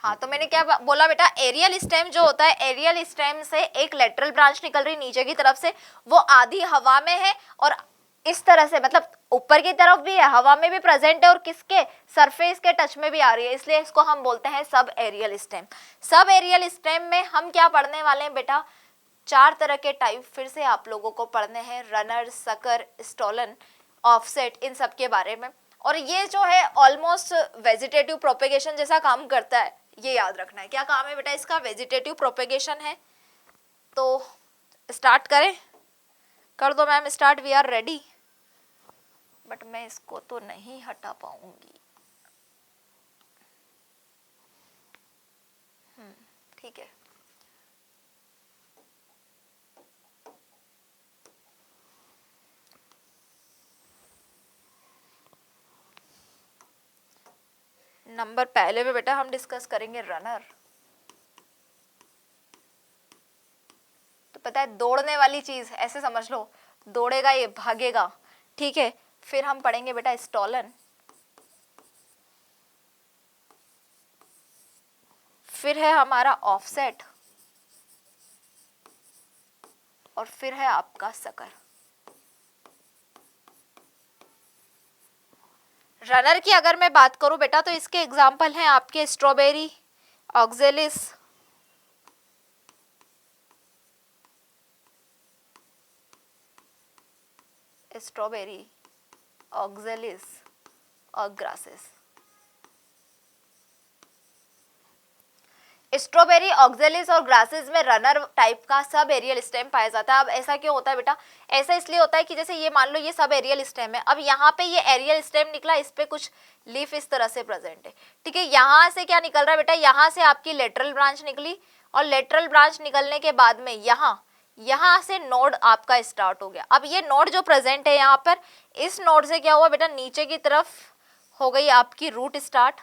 Speaker 1: हाँ, तो मैंने क्या बोला बेटा, एरियल स्टेम जो होता है, एरियल स्टेम से एक लेटरल ब्रांच निकल रही नीचे की तरफ से, वो आधी हवा में है और इस तरह से, मतलब ऊपर की तरफ भी है, हवा में भी प्रेजेंट है और किसके, सरफेस के टच में भी आ रही है, इसलिए इसको हम बोलते हैं सब एरियल स्टेम। सब एरियल स्टेम में हम क्या पढ़ने वाले हैं बेटा, 4 तरह के टाइप फिर से आप लोगों को पढ़ने हैं, रनर, सकर, स्टोलन, ऑफसेट, इन सब के बारे में। और ये जो है ऑलमोस्ट वेजिटेटिव प्रोपेगेशन जैसा काम करता है, ये याद रखना है। क्या काम है बेटा इसका? वेजिटेटिव प्रोपेगेशन है। तो स्टार्ट करें? कर दो ma'am start, we are ready. But मैं इसको तो नहीं हटा पाऊंगी। ठीक है, नंबर पहले में बेटा हम डिस्कस करेंगे रनर। तो पता है दौड़ने वाली चीज, ऐसे समझ लो, दौड़ेगा ये, भागेगा, ठीक है। फिर हम पढ़ेंगे बेटा स्टॉलन, फिर है हमारा ऑफसेट, और फिर है आपका सकर। रनर की अगर मैं बात करूं बेटा तो इसके एग्जाम्पल हैं आपके स्ट्रॉबेरी, ऑक्जेलिस, स्ट्रॉबेरी, ऑक्जेलिस और ग्रासेस। स्ट्रॉबेरी, ऑक्जेलिस और ग्रासेस में रनर टाइप का सब एरियल स्टेम पाया जाता है। अब ऐसा क्यों होता है बेटा? ऐसा इसलिए होता है कि जैसे ये मान लो ये सब एरियल स्टेम है, अब यहाँ पे ये एरियल स्टेम निकला, इस पे कुछ लीफ इस तरह से प्रेजेंट है, ठीक है। यहाँ से क्या निकल रहा है बेटा? यहाँ से आपकी लेटरल ब्रांच निकली, और लेटरल ब्रांच निकलने के बाद में यहाँ से नोड आपका स्टार्ट हो गया। अब ये नोड जो प्रेजेंट है यहाँ पर, इस नोड से क्या हुआ बेटा? नीचे की तरफ हो गई आपकी रूट स्टार्ट।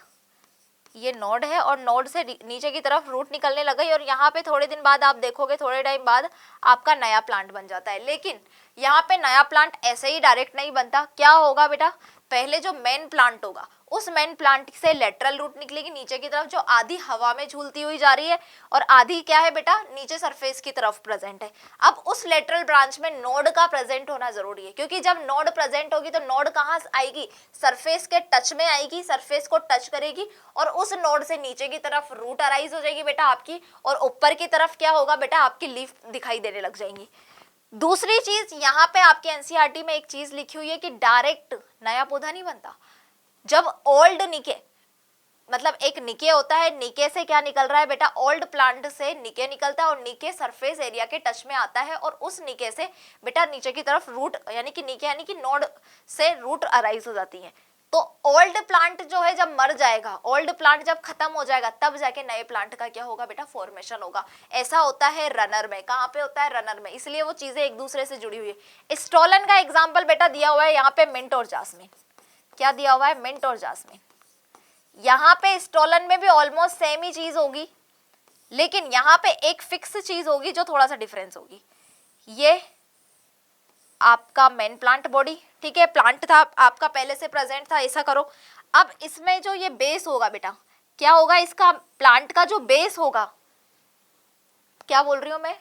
Speaker 1: ये नोड है और नोड से नीचे की तरफ रूट निकलने लग गई, और यहाँ पे थोड़े दिन बाद आप देखोगे, थोड़े टाइम बाद आपका नया प्लांट बन जाता है। लेकिन यहाँ पे नया प्लांट ऐसे ही डायरेक्ट नहीं बनता। क्या होगा बेटा? पहले जो मेन प्लांट होगा, उस मेन प्लांट से लेटरल रूट निकलेगी नीचे की तरफ, जो आधी हवा में झूलती हुई जा रही है और आधी क्या है बेटा? नीचे सरफेस की तरफ प्रेजेंट है। अब उस लेटरल ब्रांच में नोड का प्रेजेंट होना जरूरी है, क्योंकि जब नोड प्रेजेंट होगी तो नोड कहाँ आएगी? सरफेस के टच में आएगी, सरफेस को टच करेगी, और उस नोड से नीचे की तरफ रूट अराइज हो जाएगी बेटा आपकी, और ऊपर की तरफ क्या होगा बेटा? आपकी लीफ दिखाई देने लग जाएंगी। दूसरी चीज यहाँ पे आपके एनसीईआरटी में एक चीज लिखी हुई है कि डायरेक्ट नया पौधा नहीं बनता। जब ओल्ड निके, मतलब एक निके होता है, निके से क्या निकल रहा है बेटा? ओल्ड प्लांट से निके निकलता है, और निके सरफेस एरिया के टच में आता है, और उस निके से बेटा नीचे की तरफ रूट, यानी कि निके यानी कि नोड से रूट अराइज हो जाती है। तो ओल्ड प्लांट जो है जब मर जाएगा, ओल्ड प्लांट जब खत्म हो जाएगा, तब जाके नए प्लांट का क्या होगा बेटा? फॉर्मेशन होगा। ऐसा होता है रनर में। कहाँ पे होता है? रनर में। इसलिए वो चीजें एक दूसरे से जुड़ी हुई है। स्टॉलन का एग्जाम्पल बेटा दिया हुआ है यहाँ पे मिंट और जास्मिन। क्या दिया हुआ है? मिंट और जास्मिन। यहाँ पे स्टॉलन में भी ऑलमोस्ट सेम ही चीज होगी, लेकिन यहाँ पे एक फिक्स चीज होगी जो थोड़ा सा डिफरेंस होगी। ये आपका मेन प्लांट बॉडी, ठीक है, प्लांट था आपका पहले से प्रेजेंट था, ऐसा करो। अब इसमें जो ये बेस होगा बेटा, क्या होगा? इसका प्लांट का जो बेस होगा, क्या बोल रही हूं मैं?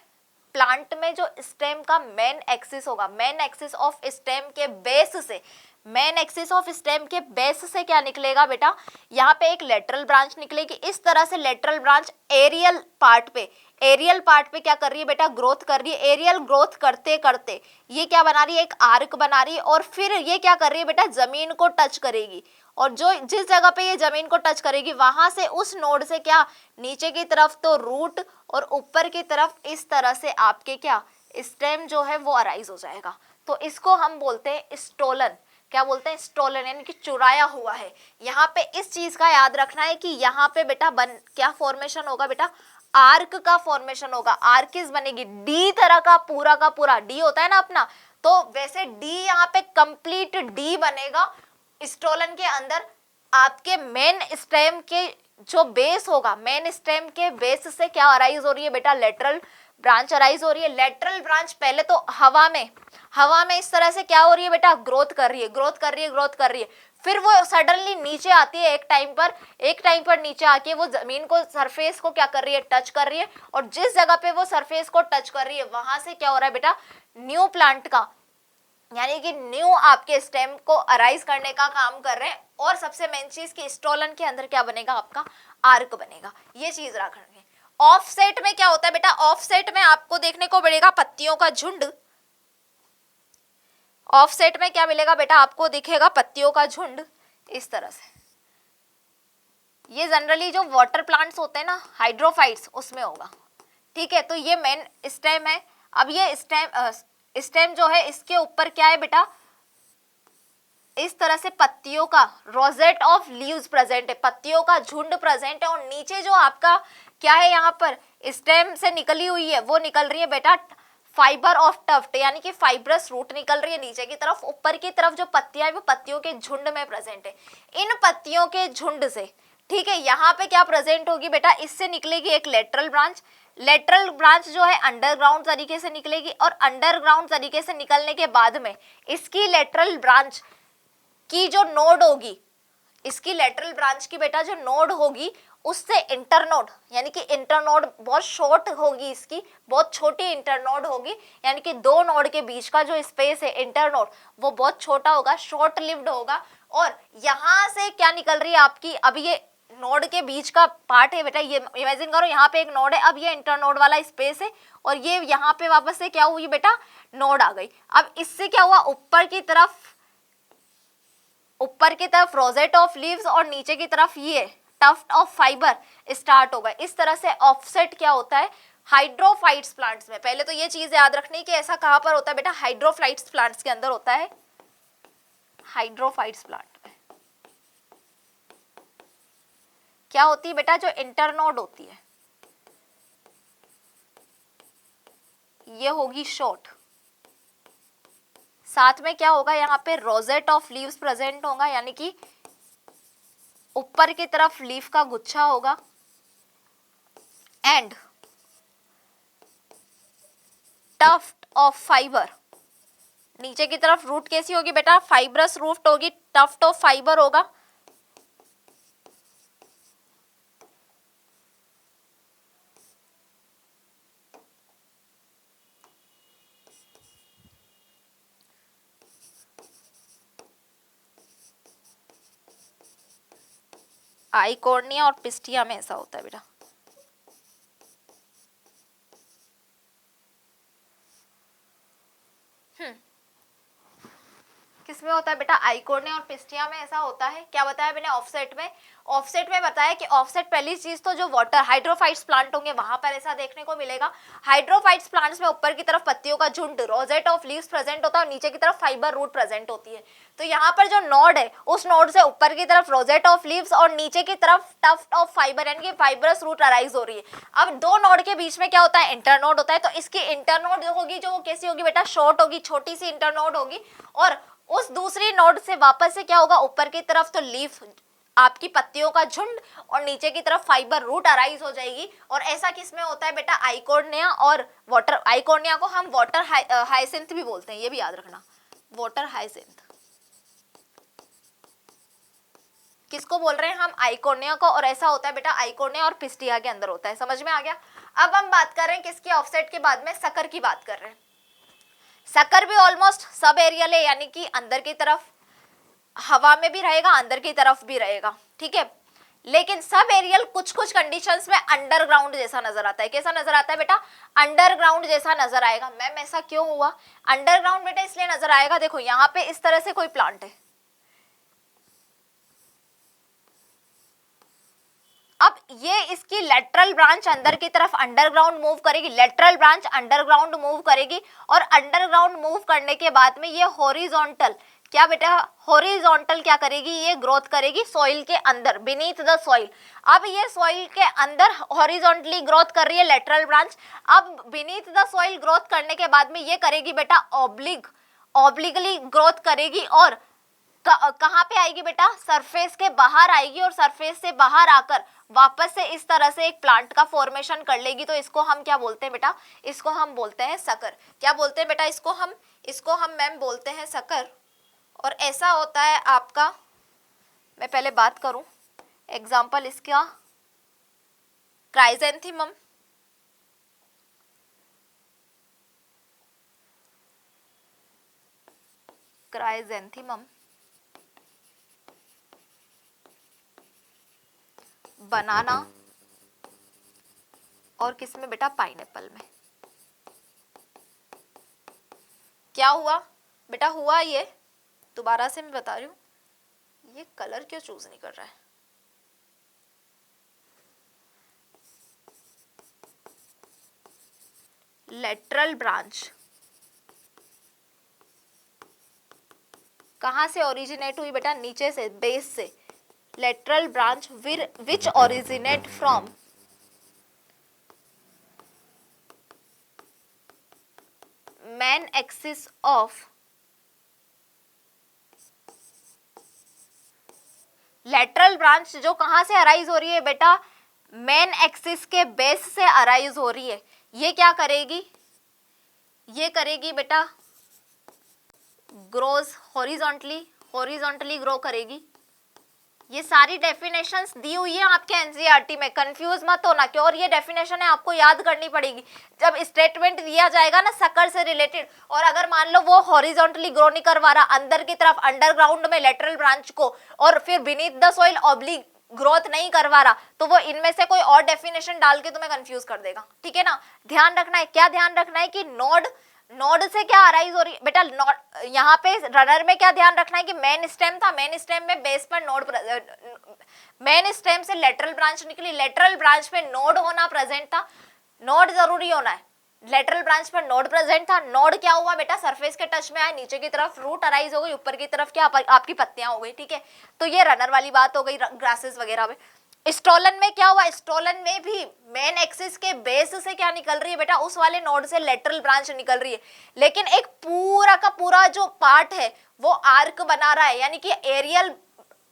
Speaker 1: प्लांट में जो स्टेम का मेन एक्सिस होगा, मेन एक्सिस ऑफ स्टेम के बेस से, मेन एक्सिस ऑफ स्टेम के बेस से क्या निकलेगा बेटा? यहाँ पे एक लेटरल ब्रांच निकलेगी। इस तरह से लेटरल ब्रांच एरियल पार्ट पे क्या कर रही है बेटा? ग्रोथ कर रही है। एरियल ग्रोथ करते करते ये क्या बना रही है? एक आर्क बना रही है, और फिर ये क्या कर रही है बेटा? जमीन को टच करेगी, और जो जिस जगह पे ये जमीन को टच करेगी, वहां से उस नोड से क्या नीचे की तरफ तो रूट, और ऊपर की तरफ इस तरह से आपके क्या स्टेम जो है वो अराइज हो जाएगा। तो इसको हम बोलते हैं स्टोलन। क्या बोलते हैं? स्टोलन, यानी कि चुराया हुआ है। यहाँ पे इस चीज का याद रखना है कि यहाँ पे बेटा क्या फॉर्मेशन होगा बेटा? आर्क का फॉर्मेशन होगा। आर्किस बनेगी, डी तरह का पूरा डी होता है ना अपना, तो वैसे डी यहाँ पे कंप्लीट डी बनेगा स्टोलन के अंदर। आपके मेन स्टेम के जो बेस होगा, मेन स्टेम के बेस से क्या अराइज हो रही है बेटा? लेटरल ब्रांच अराइज हो रही है। लेटरल ब्रांच पहले तो हवा में इस तरह से क्या हो रही है बेटा? ग्रोथ कर रही है। फिर वो सडनली नीचे आती है एक टाइम पर नीचे आके वो जमीन को, सरफेस को क्या कर रही है? टच कर रही है, और जिस जगह पे वो सरफेस को टच कर रही है, वहां से क्या हो रहा है बेटा? न्यू प्लांट का, यानी कि न्यू आपके स्टेम को अराइज करने का काम कर रहे हैं। और सबसे मेन चीज कि स्टोलन के अंदर क्या बनेगा? आपका आर्क बनेगा। ये चीज रखेंगे। ऑफसेट में क्या होता है बेटा? ऑफसेट में आपको देखने को मिलेगा पत्तियों का झुंड। ऑफसेट में क्या मिलेगा बेटा? आपको दिखेगा पत्तियों का झुंड। इस तरह से। ये जनरली जो वाटर प्लांट्स होते हैं ना, हाइड्रोफाइट्स, उसमें होगा। ठीक है, तो ये मेन स्टेम है। अब ये स्टेम जो है इसके ऊपर क्या है बेटा, इस तरह से पत्तियों का रोजेट ऑफ लीव्स प्रेजेंट है, पत्तियों का झुंड प्रेजेंट है। और नीचे जो आपका क्या है, यहाँ पर स्टेम से निकली हुई है, वो निकल रही है बेटा फाइबर ऑफ टफ्ट, यानी कि फाइब्रस रूट निकल रही है नीचे की तरफ। ऊपर की तरफ जो पत्तियां है वो पत्तियों के झुंड में प्रेजेंट है। इन पत्तियों के झुंड से, ठीक है, यहाँ पे क्या प्रेजेंट होगी बेटा, इससे निकलेगी एक लेटरल ब्रांच। लेटरल ब्रांच जो है अंडरग्राउंड तरीके से निकलेगी, और अंडरग्राउंड तरीके से निकलने के बाद में इसकी लेटरल ब्रांच की जो नोड होगी, इसकी लेटरल ब्रांच की बेटा जो नोड होगी, उससे इंटरनोड, यानी कि इंटरनोड बहुत शॉर्ट होगी, इसकी बहुत छोटी इंटरनोड होगी, यानी कि दो नोड के बीच का जो स्पेस है इंटरनोड, वो बहुत छोटा होगा, शॉर्ट लिव्ड होगा। और यहाँ से क्या निकल रही है आपकी, अब ये नोड के बीच का पार्ट है बेटा, ये इमेजिन करो यहाँ पे एक नोड है, अब ये इंटरनोड वाला स्पेस है, और ये यहाँ पे वापस से क्या हुई बेटा, नोड आ गई। अब इससे क्या हुआ, ऊपर की तरफ रोजेट ऑफ लीव्स, और नीचे की तरफ ये टफ्ट ऑफ फाइबर स्टार्ट होगा। इस तरह से ऑफसेट क्या होता है हाइड्रोफाइट्स प्लांट्स में। पहले तो ये चीज याद रखनी कि ऐसा कहां पर होता है बेटा, हाइड्रोफाइट्स प्लांट्स के अंदर होता है, हाइड्रोफाइट्स प्लांट में क्या होती है बेटा, जो इंटरनोड होती है ये होगी शॉर्ट, साथ में क्या होगा, यहाँ पे रोजेट ऑफ लीव्स प्रेजेंट होगा, यानी कि ऊपर की तरफ लीफ का गुच्छा होगा, एंड टफ्ट ऑफ फाइबर, नीचे की तरफ रूट कैसी होगी बेटा, फाइब्रस रूट होगी, टफ्ट ऑफ फाइबर होगा। आइकॉर्निया और पिस्टिया में ऐसा होता है बेटा। किसमें होता है बेटा, आइकॉर्निया और पिस्टिया में ऐसा होता है। क्या बताया मैंने ऑफसेट में, ऑफसेट में बताया कि ऑफसेट पहली चीज तो जो वाटर हाइड्रोफाइट्स प्लांट होंगे वहां पर ऐसा देखने को मिलेगा। हाइड्रोफाइट्स प्लांट्स में ऊपर की तरफ पत्तियों का झुंड, रोजेट ऑफ लीव्स प्रेजेंट होता है, और नीचे की तरफ फाइबर रूट प्रेजेंट होती है। तो यहाँ पर जो नोड है, उस नोड से ऊपर की तरफ रोजेट ऑफ लीव्स और नीचे की तरफ टफ्ट ऑफ फाइबर, यानी कि फाइबरस रूट अराइज हो रही है। अब दो नोड के बीच में क्या होता है, इंटरनोड होता है। तो इसकी इंटरनोड जो होगी, जो वो कैसी होगी बेटा, शॉर्ट होगी, छोटी सी इंटरनोड होगी। और उस दूसरी नोड से वापस से क्या होगा, ऊपर की तरफ तो लीफ आपकी पत्तियों का झुंड, और नीचे की तरफ फाइबर रूट अराइज हो जाएगी। और ऐसा किसमें होता है बेटा, आइकॉर्निया और वाटर, आइकॉर्निया को हम वाटर हाइसिंथ भी बोलते हैं, ये भी याद रखना, वाटर हाइसिंथ किसको बोल रहे हैं हम, आइकॉर्निया को। और ऐसा होता है बेटा आइकॉर्निया और पिस्टिया के अंदर होता है। समझ में आ गया। अब हम बात कर रहे हैं किसकी, ऑफसेट के बाद में सकर की बात कर रहे हैं। सकर भी ऑलमोस्ट सब एरियल है, यानी कि अंदर की तरफ हवा में भी रहेगा, अंदर की तरफ भी रहेगा, ठीक है। लेकिन सब एरियल कुछ कुछ कंडीशंस में अंडरग्राउंड जैसा नजर आता है। कैसा नजर आता है बेटा, अंडरग्राउंड जैसा नजर आएगा। मैम ऐसा क्यों हुआ, अंडरग्राउंड बेटा इसलिए नजर आएगा, देखो यहाँ पे इस तरह से कोई प्लांट है, अब ये इसकी लेटरल ब्रांच अंदर की तरफ अंडरग्राउंड मूव करेगी, लेटरल ब्रांच अंडरग्राउंड मूव करेगी, और अंडरग्राउंड मूव करने के बाद में ये हॉरिजॉन्टल, क्या बेटा, हॉरिजॉन्टल क्या करेगी, ये ग्रोथ करेगी सॉइल के अंदर, बीनीथ द सॉइल। अब ये सॉइल के अंदर हॉरिजॉन्टली ग्रोथ कर रही है लेटरल ब्रांच। अब बीनीथ द सॉइल ग्रोथ करने के बाद में ये करेगी बेटा ऑब्लिगली ग्रोथ करेगी, और कहां पे आएगी बेटा, सरफेस के बाहर आएगी, और सरफेस से बाहर आकर वापस से इस तरह से एक प्लांट का फॉर्मेशन कर लेगी। तो इसको हम क्या बोलते हैं बेटा, इसको हम बोलते हैं सकर। क्या बोलते हैं बेटा, इसको हम मैम बोलते हैं सकर। और ऐसा होता है आपका, मैं पहले बात करूं एग्जाम्पल इसका, क्राइजेंथीमम, क्राइजेंथीमम, बनाना, और किसमें बेटा, पाइनएप्पल में। क्या हुआ बेटा, हुआ ये, दोबारा से मैं बता रही हूँ, ये कलर क्यों चूज नहीं कर रहा है? लेटरल ब्रांच कहाँ से ओरिजिनेट हुई बेटा? नीचे से, बेस से। Lateral branch which originate from main axis of lateral branch जो कहां से अराइज हो रही है बेटा? मेन एक्सिस के बेस से अराइज हो रही है। ये क्या करेगी? ये करेगी बेटा ग्रोज हॉरिजॉन्टली ग्रो करेगी। ये सारी डेफिनेशंस दी हुई है आपके एनसीईआरटी में, कंफ्यूज मत होना क्यों। और ये डेफिनेशन है आपको याद करनी पड़ेगी। जब स्टेटमेंट दिया जाएगा ना शक्कर से रिलेटेड, और अगर मान लो वो हॉरिजॉन्टली ग्रो नहीं करवा रहा अंदर की तरफ अंडरग्राउंड में लेटरल ब्रांच को, और फिर beneath the soil oblique growth नहीं करवा रहा, तो वो इनमें से कोई और डेफिनेशन डाल के तुम्हें कंफ्यूज कर देगा। ठीक है ना? ध्यान रखना है, क्या ध्यान रखना है कि नोड से क्या अराइज हो रही है बेटा? यहाँ पे रनर में क्या ध्यान रखना है कि मेन स्टेम था, मेन स्टेम में बेस पर नोड, मेन स्टेम से लेटरल ब्रांच निकली, लेटरल ब्रांच पे नोड होना प्रेजेंट था, नोड जरूरी होना है। लेटरल ब्रांच पर नोड प्रेजेंट था, नोड क्या हुआ बेटा? सरफेस के टच में आया, नीचे की तरफ रूट अराइज हो गई, ऊपर की तरफ क्या आपकी पत्तियां हो गई। ठीक है, तो ये रनर वाली बात हो गई ग्रासेस वगैरह में। स्टोलन में क्या हुआ? स्टोलन में भी मेन एक्सिस के बेस से क्या निकल रही है बेटा? उस वाले नोड से लेटरल ब्रांच निकल रही है, लेकिन एक पूरा का पूरा जो पार्ट है वो आर्क बना रहा है, यानी कि एरियल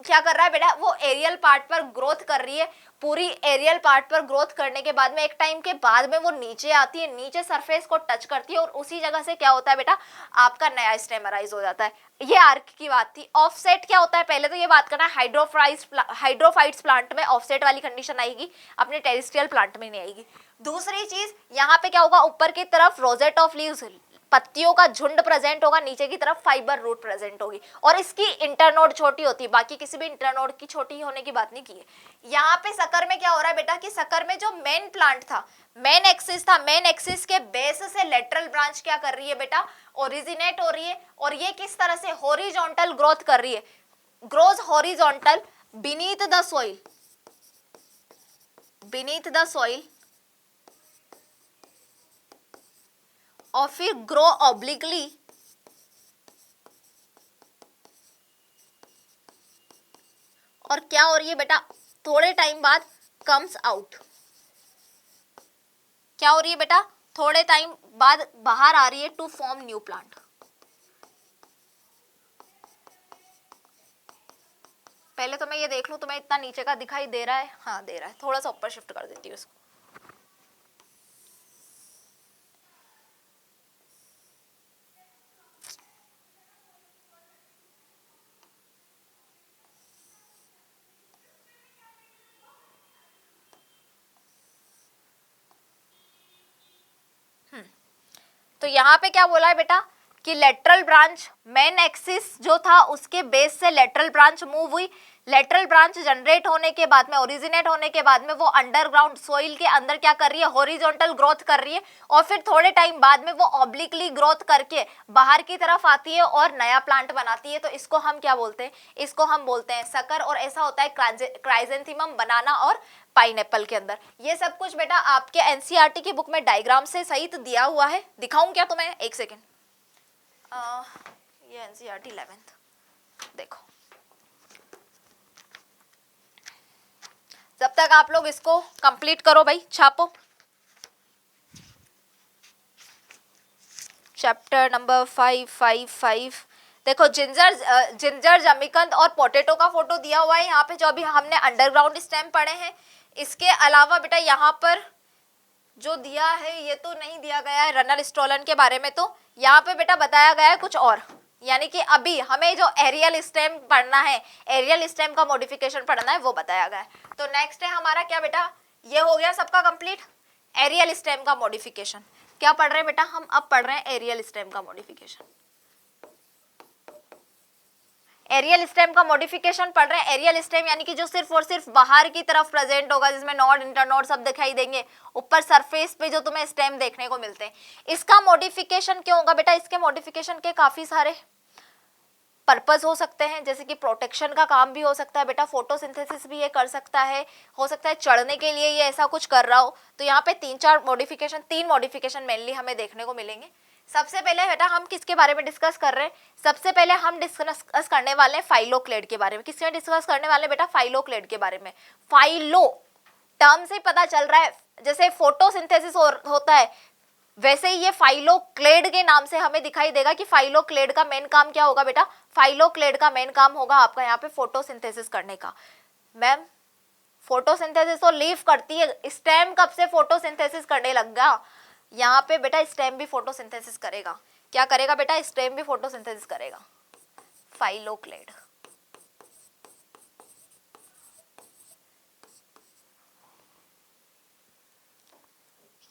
Speaker 1: क्या कर रहा है बेटा? वो एरियल पार्ट पर ग्रोथ कर रही है। पूरी एरियल पार्ट पर ग्रोथ करने के बाद में एक टाइम के बाद में वो नीचे आती है, नीचे सरफेस को टच करती है, और उसी जगह से क्या होता है बेटा? आपका नया स्टेम अराइज हो जाता है। ये आर्क की बात थी। ऑफसेट क्या होता है? पहले तो ये बात करना, हाइड्रोफाइट्स प्लांट में ऑफसेट वाली कंडीशन आएगी, अपने टेरेस्ट्रियल प्लांट में नहीं आएगी। दूसरी चीज, यहाँ पे क्या होगा? ऊपर की तरफ रोजेट ऑफ लीव्स, पत्तियों का झुंड प्रेजेंट होगा, नीचे की तरफ फाइबर रूट प्रेजेंट होगी, और इसकी इंटरनोड छोटी होती है, बाकी किसी भी इंटरनोड की छोटी होने की बात नहीं की है। यहाँ पे सकर में क्या हो रहा है बेटा कि सकर में जो मेन प्लांट था, मेन एक्सिस था, मेन एक्सिस के बेस से लेटरल ब्रांच क्या कर रही है बेटा? ओरिजिनेट हो रही है, और ये किस तरह से? हॉरिजॉन्टल ग्रोथ कर रही है, grows horizontal beneath the soil, beneath the soil, और फिर ग्रो ऑब्लिकली, और क्या हो रही है बेटा? थोड़े टाइम बाद कम्स आउट। क्या हो रही है बेटा? थोड़े टाइम बाद बाहर आ रही है टू फॉर्म न्यू प्लांट। पहले तो मैं ये देख लूं तुम्हें इतना नीचे का दिखाई दे रहा है? हाँ दे रहा है, थोड़ा सा ऊपर शिफ्ट कर देती हूँ इसको। तो यहाँ पे क्या बोला है बेटा कि लेटरल ब्रांच, मेन एक्सिस जो था उसके बेस से लेटरल ब्रांच मूव हुई, लेटरल ब्रांच जनरेट होने के बाद में, ओरिजिनेट होने के बाद में वो अंडरग्राउंड सॉइल के अंदर क्या कर रही है? हॉरिजॉन्टल ग्रोथ कर रही है, और फिर थोड़े टाइम बाद में वो ऑब्लिकली ग्रोथ करके बाहर की तरफ आती है और नया प्लांट बनाती है। तो इसको हम क्या बोलते हैं? इसको हम बोलते हैं सकर, और ऐसा होता है क्राइजेंथेमम, बनाना और पाइनएप्पल के अंदर। ये सब कुछ बेटा आपके एनसीईआरटी की बुक में डायग्राम से सहित दिया हुआ है। दिखाऊं क्या तुम्हें? एक सेकेंड। ये एनसीईआरटी 11th देखो। जब तक आप लोग इसको कंप्लीट करो भाई, छापो। चैप्टर नंबर 555 देखो, जिंजर जमीकंद और पोटैटो का फोटो दिया हुआ है यहाँ पे, जो अभी हमने अंडरग्राउंड स्टेम पढ़े हैं। इसके अलावा बेटा यहाँ पर जो दिया है, ये तो नहीं दिया गया है रनर स्टोलन के बारे में, तो यहाँ पे बेटा बताया गया है कुछ और, यानी कि अभी हमें जो एरियल स्टेम पढ़ना है, एरियल स्टेम का मॉडिफिकेशन पढ़ना है, वो बताया गया है। तो नेक्स्ट है हमारा क्या बेटा? ये हो गया सबका कंप्लीट, एरियल स्टेम का मॉडिफिकेशन। क्या पढ़ रहे हैं बेटा हम? अब पढ़ रहे हैं एरियल स्टेम का मॉडिफिकेशन। एरियल स्टेम का मॉडिफिकेशन पढ़ रहे हैं। एरियल स्टेम यानी कि जो सिर्फ और सिर्फ बाहर की तरफ प्रेजेंट होगा, जिसमें नोड, इंटरनोड सब दिखाई देंगे, ऊपर सरफेस पे जो तुम्हें स्टेम देखने को मिलते हैं। इसका मॉडिफिकेशन क्यों होगा बेटा? इसके मॉडिफिकेशन के काफी सारे पर्पस हो सकते हैं, जैसे कि प्रोटेक्शन का काम भी हो सकता है बेटा, फोटोसिंथेसिस भी ये कर सकता है, हो सकता है चढ़ने के लिए ये ऐसा कुछ कर रहा हो। तो यहाँ पे तीन मॉडिफिकेशन मेनली हमें देखने को मिलेंगे। सबसे पहले बेटा हम किसके बारे में डिस्कस कर रहे हैं, सबसे पहले हम डिस्कस करने वाले हैं फाइलोक्लेड के बारे में। किसके डिस्कस करने वाले बेटा, फाइलोक्लेड के बारे में। फाइलो टर्म से पता चल रहा है, जैसे फोटोसिंथेसिस होता है वैसे ही ये फाइलोक्लेड के नाम से हमें दिखाई देगा कि फाइलोक्लेड का मेन काम क्या होगा बेटा, फाइलोक्लेड का मेन काम होगा आपका यहाँ पे फोटोसिंथेसिस करने का। मैम फोटोसिंथेसिस तो लीफ करती है, स्टेम कब से फोटोसिंथेसिस करने लग गया? यहाँ पे बेटा स्टेम भी फोटोसिंथेसिस करेगा। क्या करेगा बेटा, स्टेम भी फोटोसिंथेसिस करेगा, फाइलोक्लेड।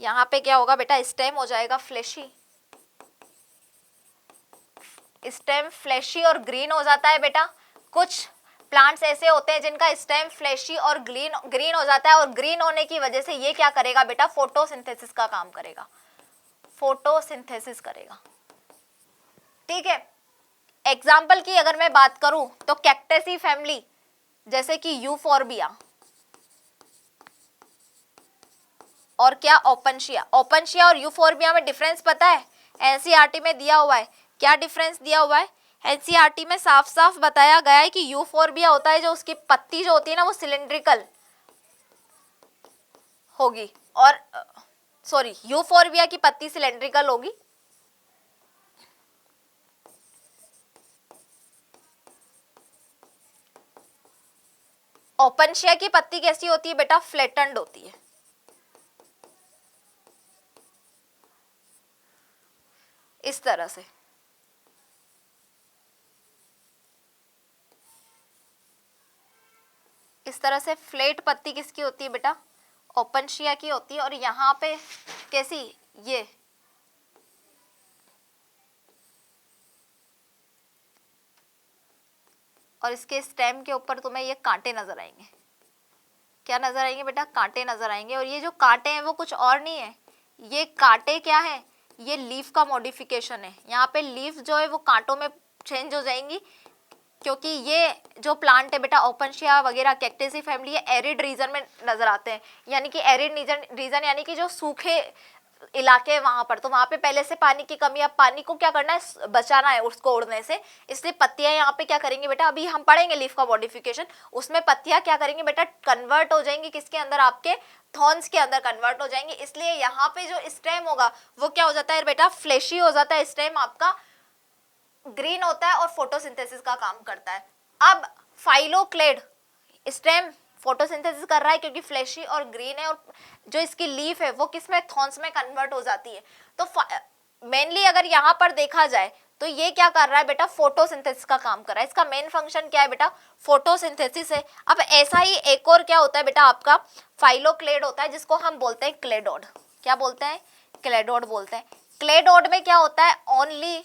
Speaker 1: यहाँ पे क्या होगा बेटा, स्टेम हो जाएगा फ्लैशी, स्टेम फ्लैशी और ग्रीन हो जाता है बेटा। कुछ प्लांट्स ऐसे होते हैं जिनका स्टेम फ्लैशी और ग्रीन हो जाता है, और ग्रीन होने की वजह से ये क्या करेगा बेटा, फोटोसिंथेसिस का काम करेगा, फोटोसिंथेसिस करेगा। ठीक है, एग्जाम्पल की अगर मैं बात करूं तो कैक्टेसी फैमिली, जैसे कि यूफोर्बिया और क्या, ओपनशिया। ओपनशिया और यूफोर्बिया में डिफरेंस पता है, एनसीईआरटी में दिया हुआ है। क्या डिफरेंस दिया हुआ है, एनसीईआरटी में साफ साफ बताया गया है कि यूफोर्बिया होता है जो उसकी पत्ती जो होती है ना वो सिलेंड्रिकल होगी, और सॉरी यूफोर्बिया की पत्ती सिलेंड्रिकल होगी, ओपनशिया की पत्ती कैसी होती है बेटा, फ्लैटेंड होती है। इस तरह से फ्लैट पत्ती किसकी होती है बेटा, ओपनशिया की होती है। और यहाँ पे कैसी, ये और इसके स्टेम के ऊपर तुम्हें ये कांटे नजर आएंगे। क्या नजर आएंगे बेटा, कांटे नजर आएंगे। और ये जो कांटे हैं वो कुछ और नहीं है, ये कांटे क्या है, ये लीफ का मॉडिफिकेशन है। यहाँ पे लीफ जो है वो कांटों में चेंज हो जाएंगी, क्योंकि ये जो प्लांट है बेटा ओपनशिया वगैरह कैक्टेसी फैमिली, ये एरिड रीजन में नजर आते हैं। यानी कि एरिड रीजन यानी कि जो सूखे इलाके है वहां पर, तो वहां पे पहले से पानी की कमी, अब पानी को क्या करना है, बचाना है उसको उड़ने से। इसलिए पत्तियां यहाँ पे क्या करेंगी बेटा, अभी हम पढ़ेंगे लीफ का मॉडिफिकेशन, उसमें पत्तियां क्या करेंगी बेटा, कन्वर्ट हो जाएंगी किसके अंदर, आपके थॉर्न्स के अंदर कन्वर्ट हो जाएंगी। इसलिए यहाँ पे जो स्टेम होगा वो क्या हो जाता है बेटा, फ्लैशी हो जाता है स्टेम आपका, ग्रीन होता है और फोटोसिंथेसिस का काम करता है। अब फाइलोक्लेड स्टेम फोटोसिंथेसिस कर रहा है क्योंकि फ्लैशी और ग्रीन है, और जो इसकी लीफ है वो किसमें, थॉर्न्स में कन्वर्ट हो जाती है। तो मेनली अगर यहाँ पर देखा जाए तो ये क्या कर रहा है बेटा, फोटोसिंथेसिस का काम कर रहा है। इसका मेन फंक्शन क्या है बेटा, फोटोसिंथेसिस है। अब ऐसा ही एक और क्या होता है बेटा, आपका फाइलोक्लेड होता है जिसको हम बोलते हैं क्लेडोड। क्या बोलते हैं, क्लेडोड बोलते हैं। क्लेडोड में क्या होता है, ओनली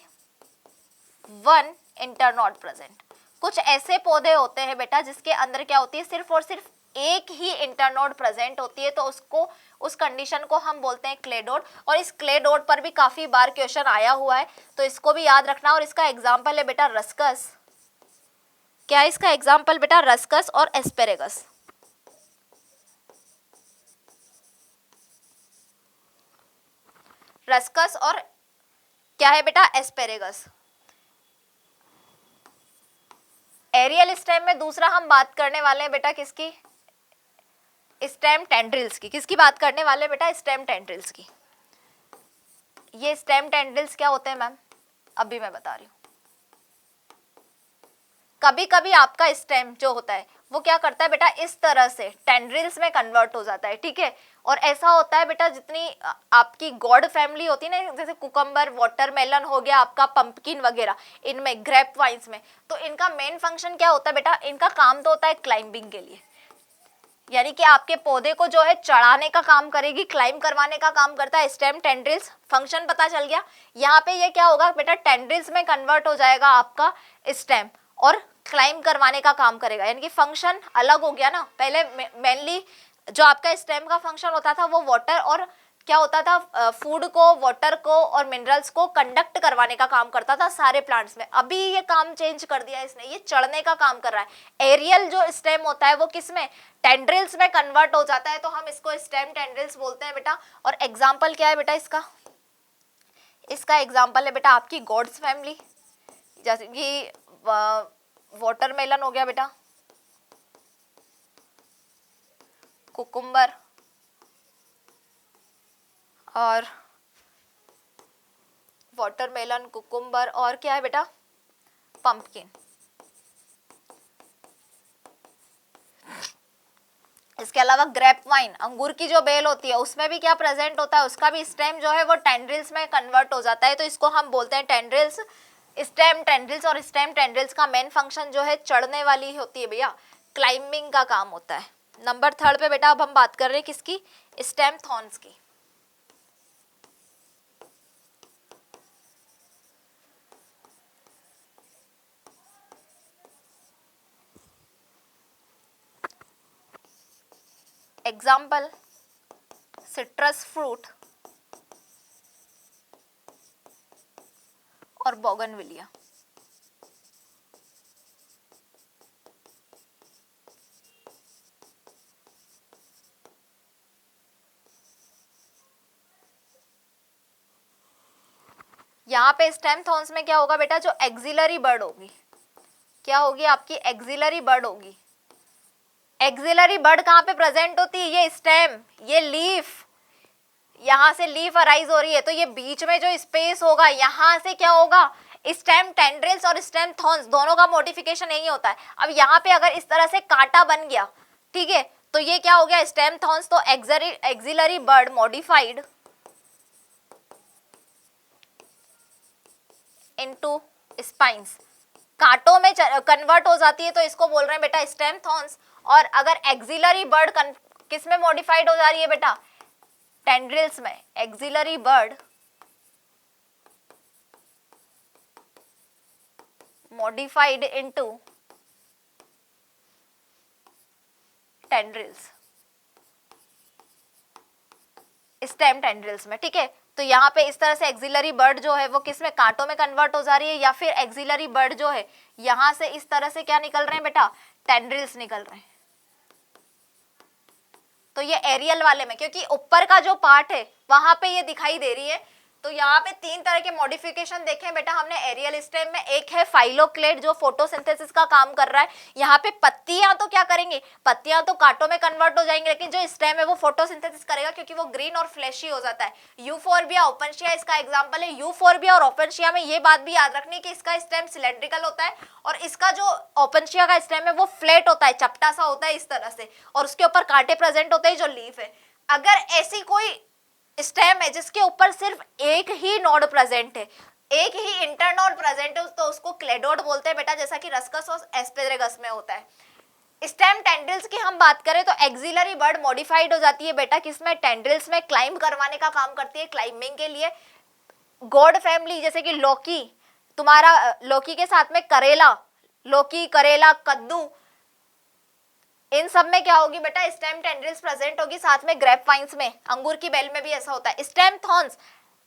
Speaker 1: वन इंटरनोड प्रेजेंट। कुछ ऐसे पौधे होते हैं बेटा जिसके अंदर क्या होती है, सिर्फ और सिर्फ एक ही इंटरनोड प्रेजेंट होती है, तो उसको, उस कंडीशन को हम बोलते हैं क्लेडोड। और इस क्लेडोड पर भी काफी बार क्वेश्चन आया हुआ है, तो इसको भी याद रखना। और इसका एग्जाम्पल है बेटा रस्कस। क्या है इसका एग्जाम्पल बेटा, रस्कस और एस्पेरेगस। रस्कस और क्या है बेटा, एस्पेरेगस। एरियल स्टेम में दूसरा हम बात करने वाले हैं बेटा किसकी, स्टेम टेंड्रिल्स की। किसकी बात करने वाले हैं बेटा, स्टेम टेंड्रिल्स की। ये स्टेम टेंड्रिल्स क्या होते हैं मैम, अभी मैं बता रही हूँ। कभी कभी आपका स्टेम जो होता है वो क्या करता है बेटा, इस तरह से टेंड्रिल्स में कन्वर्ट हो जाता है, ठीक है। और ऐसा होता है बेटा, जितनी आपकी गॉड फैमिली होती है ना, जैसे कुकम्बर, वाटरमेलन हो गया आपका, पंपकिन वगैरह, इनमें ग्रेप वाइन्स में, तो इनका मेन फंक्शन क्या होता है बेटा, इनका काम तो होता है क्लाइंबिंग के लिए, यानी कि आपके पौधे को जो है चढ़ाने का काम करेगी, क्लाइंब करवाने का काम करता है स्टेम टेंड्रिल्स। फंक्शन पता चल गया। यहाँ पे ये क्या होगा बेटा, टेंड्रिल्स में कन्वर्ट हो जाएगा आपका स्टेम और क्लाइंब करवाने का काम करेगा, यानी कि फंक्शन अलग हो गया ना। पहले मेनली जो आपका स्टेम का फंक्शन होता था वो वाटर और क्या होता था, फूड को, वाटर को और मिनरल्स को कंडक्ट करवाने का काम करता था सारे प्लांट्स में। अभी ये काम चेंज कर दिया इसने, ये चढ़ने का काम कर रहा है। एरियल जो स्टेम होता है वो किसमें, टेंड्रिल्स में कन्वर्ट हो जाता है, तो हम इसको स्टेम टेंड्रिल्स बोलते हैं बेटा। और एग्जाम्पल क्या है बेटा इसका, इसका एग्जाम्पल है बेटा आपकी गॉड्स फैमिली, जैसे कि वाटरमेलन हो गया बेटा, कुकुम्बर और वाटरमेलन, कुकुम्बर और क्या है बेटा, पंपकिन। इसके अलावा ग्रेप वाइन, अंगूर की जो बेल होती है उसमें भी क्या प्रेजेंट होता है, उसका भी स्टेम जो है वो टेंड्रिल्स में कन्वर्ट हो जाता है, तो इसको हम बोलते हैं टेंड्रिल्स, स्टेम टेंड्रिल्स। और स्टेम टेंड्रिल्स का मेन फंक्शन जो है चढ़ने वाली होती है भैया, क्लाइंबिंग का काम होता है। नंबर 3 पे बेटा अब हम बात कर रहे हैं किसकी, स्टेम थॉर्न्स की। एग्जाम्पल, सिट्रस फ्रूट और बोगनविलिया। यहाँ पे स्टेम थॉर्न्स में क्या होगा बेटा, जो एक्सिलरी बर्ड होगी, क्या होगी आपकी एक्सिलरी बर्ड होगी। एक्सिलरी बर्ड कहाँ पे प्रेजेंट होती है, ये स्टेम, ये लीफ, यहाँ से लीफ अराइज हो रही है, तो ये बीच में जो स्पेस होगा यहाँ से क्या होगा, स्टेम टेंड्रिल्स और स्टेम थॉर्न्स दोनों का मॉडिफिकेशन यही होता है। अब यहाँ पे अगर इस तरह से कांटा बन गया, ठीक है, तो ये क्या हो गया, स्टेम थॉर्न्स, तो axillary bud modified into spines, कांटों में कन्वर्ट हो जाती है, तो इसको बोल रहे हैं बेटा स्टेम थॉर्न्स। और अगर एक्सिलरी बर्ड किस में मॉडिफाइड हो जा रही है बेटा, टेंड्रिल्स में, axillary bud modified into tendrils, stem tendrils में, ठीक है। तो यहाँ पे इस तरह से एक्सिलरी बर्ड जो है वो किस में, कांटों में कन्वर्ट हो जा रही है, या फिर एक्सिलरी बर्ड जो है यहाँ से इस तरह से क्या निकल रहे हैं बेटा, टेंड्रिल्स निकल रहे हैं। तो ये एरियल वाले में, क्योंकि ऊपर का जो पार्ट है वहां पे ये दिखाई दे रही है, तो यहाँ पे 3 तरह के मॉडिफिकेशन देखे बेटा हमने एरियल स्टेम में। एक है फाइलोक्लेड जो फोटोसिंथेसिस का काम कर रहा है, यहाँ पे पत्तियां तो क्या करेंगे, पत्तियां तो कांटों में कन्वर्ट हो जाएंगे, लेकिन जो स्टेम है वो फोटोसिंथेसिस करेगा क्योंकि वो ग्रीन और फ्लैशी हो जाता है। यूफोर्बिया, ओपनशिया इसका एग्जाम्पल है। यूफोर्बिया और ओपनशिया में ये बात भी याद रखनी कि इसका स्टेम सिलेंड्रिकल होता है और इसका जो ओपनशिया का स्टेम है वो फ्लैट होता है, चपटा सा होता है इस तरह से, और उसके ऊपर कांटे प्रेजेंट होते हैं जो लीफ है। अगर ऐसी कोई स्टेम है जिसके ऊपर सिर्फ एक ही नोड प्रेजेंट है, एक ही इंटरनोड प्रेजेंट है, तो उसको क्लेडोड बोलते हैं बेटा, जैसा कि रस्कस और एस्पेरेगस में होता है। स्टेम टेंड्रिल्स की हम बात करें तो एक्सिलरी बर्ड मॉडिफाइड हो जाती है बेटा किसमें, टेंड्रिल्स में, क्लाइंब करवाने का काम करती है, क्लाइंबिंग के लिए। गॉड फैमिली जैसे कि लौकी, तुम्हारा लौकी के साथ में करेला, लौकी, करेला, कद्दू, इन सब में क्या होगी बेटा, स्टेम टेंड्रिल्स प्रेजेंट होगी। साथ में ग्रेप वाइन्स में, अंगूर की बेल में भी ऐसा होता है। स्टेम थॉर्न्स,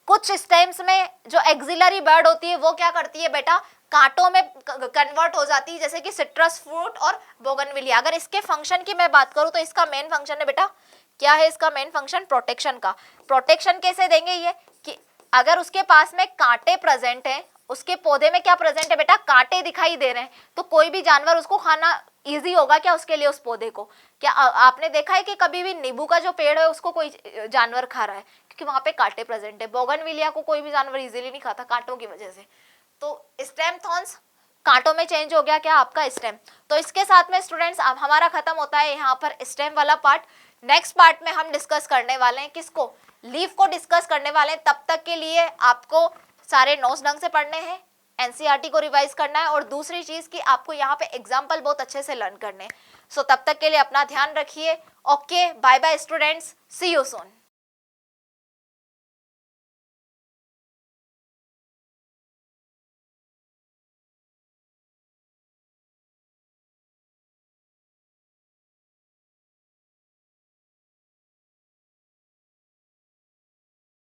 Speaker 1: कुछ स्टेम्स में जो एक्सिलरी बर्ड होती है वो क्या करती है बेटा, कांटों में कन्वर्ट हो जाती है, जैसे कि सिट्रस फ्रूट और बोगनविलिया। अगर इसके फंक्शन की मैं बात करूं तो इसका मेन फंक्शन है बेटा, क्या है इसका मेन फंक्शन, प्रोटेक्शन का। प्रोटेक्शन कैसे देंगे ये, कि अगर उसके पास में कांटे प्रेजेंट है, उसके पौधे में क्या प्रेजेंट है बेटा, कांटे दिखाई दे रहे हैं, तो कोई भी जानवर उसको खाना इजी होगा क्या उसके लिए, उस पौधे को। क्या आपने देखा है कि कभी भी नींबू का जो पेड़ है उसको कोई जानवर खा रहा है, क्योंकि वहां पे कांटे प्रेजेंट है। बोगनविलिया को कोई भी जानवर इजीली नहीं खाता कांटों की वजह से। तो स्टेम थॉर्न्स, कांटों में चेंज हो गया क्या आपका स्टेम। तो इसके साथ में स्टूडेंट्स अब हमारा खत्म होता है यहाँ पर स्टेम वाला पार्ट। नेक्स्ट पार्ट में हम डिस्कस करने वाले हैं किसको, लीफ को डिस्कस करने वाले हैं। तब तक के लिए आपको सारे नोट्स ढंग से पढ़ने हैं, एनसीईआरटी को रिवाइज करना है, और दूसरी चीज कि आपको यहाँ पे एग्जाम्पल बहुत अच्छे से लर्न करने हैं। सो तब तक के लिए अपना ध्यान रखिए। Okay, bye bye students, see you soon.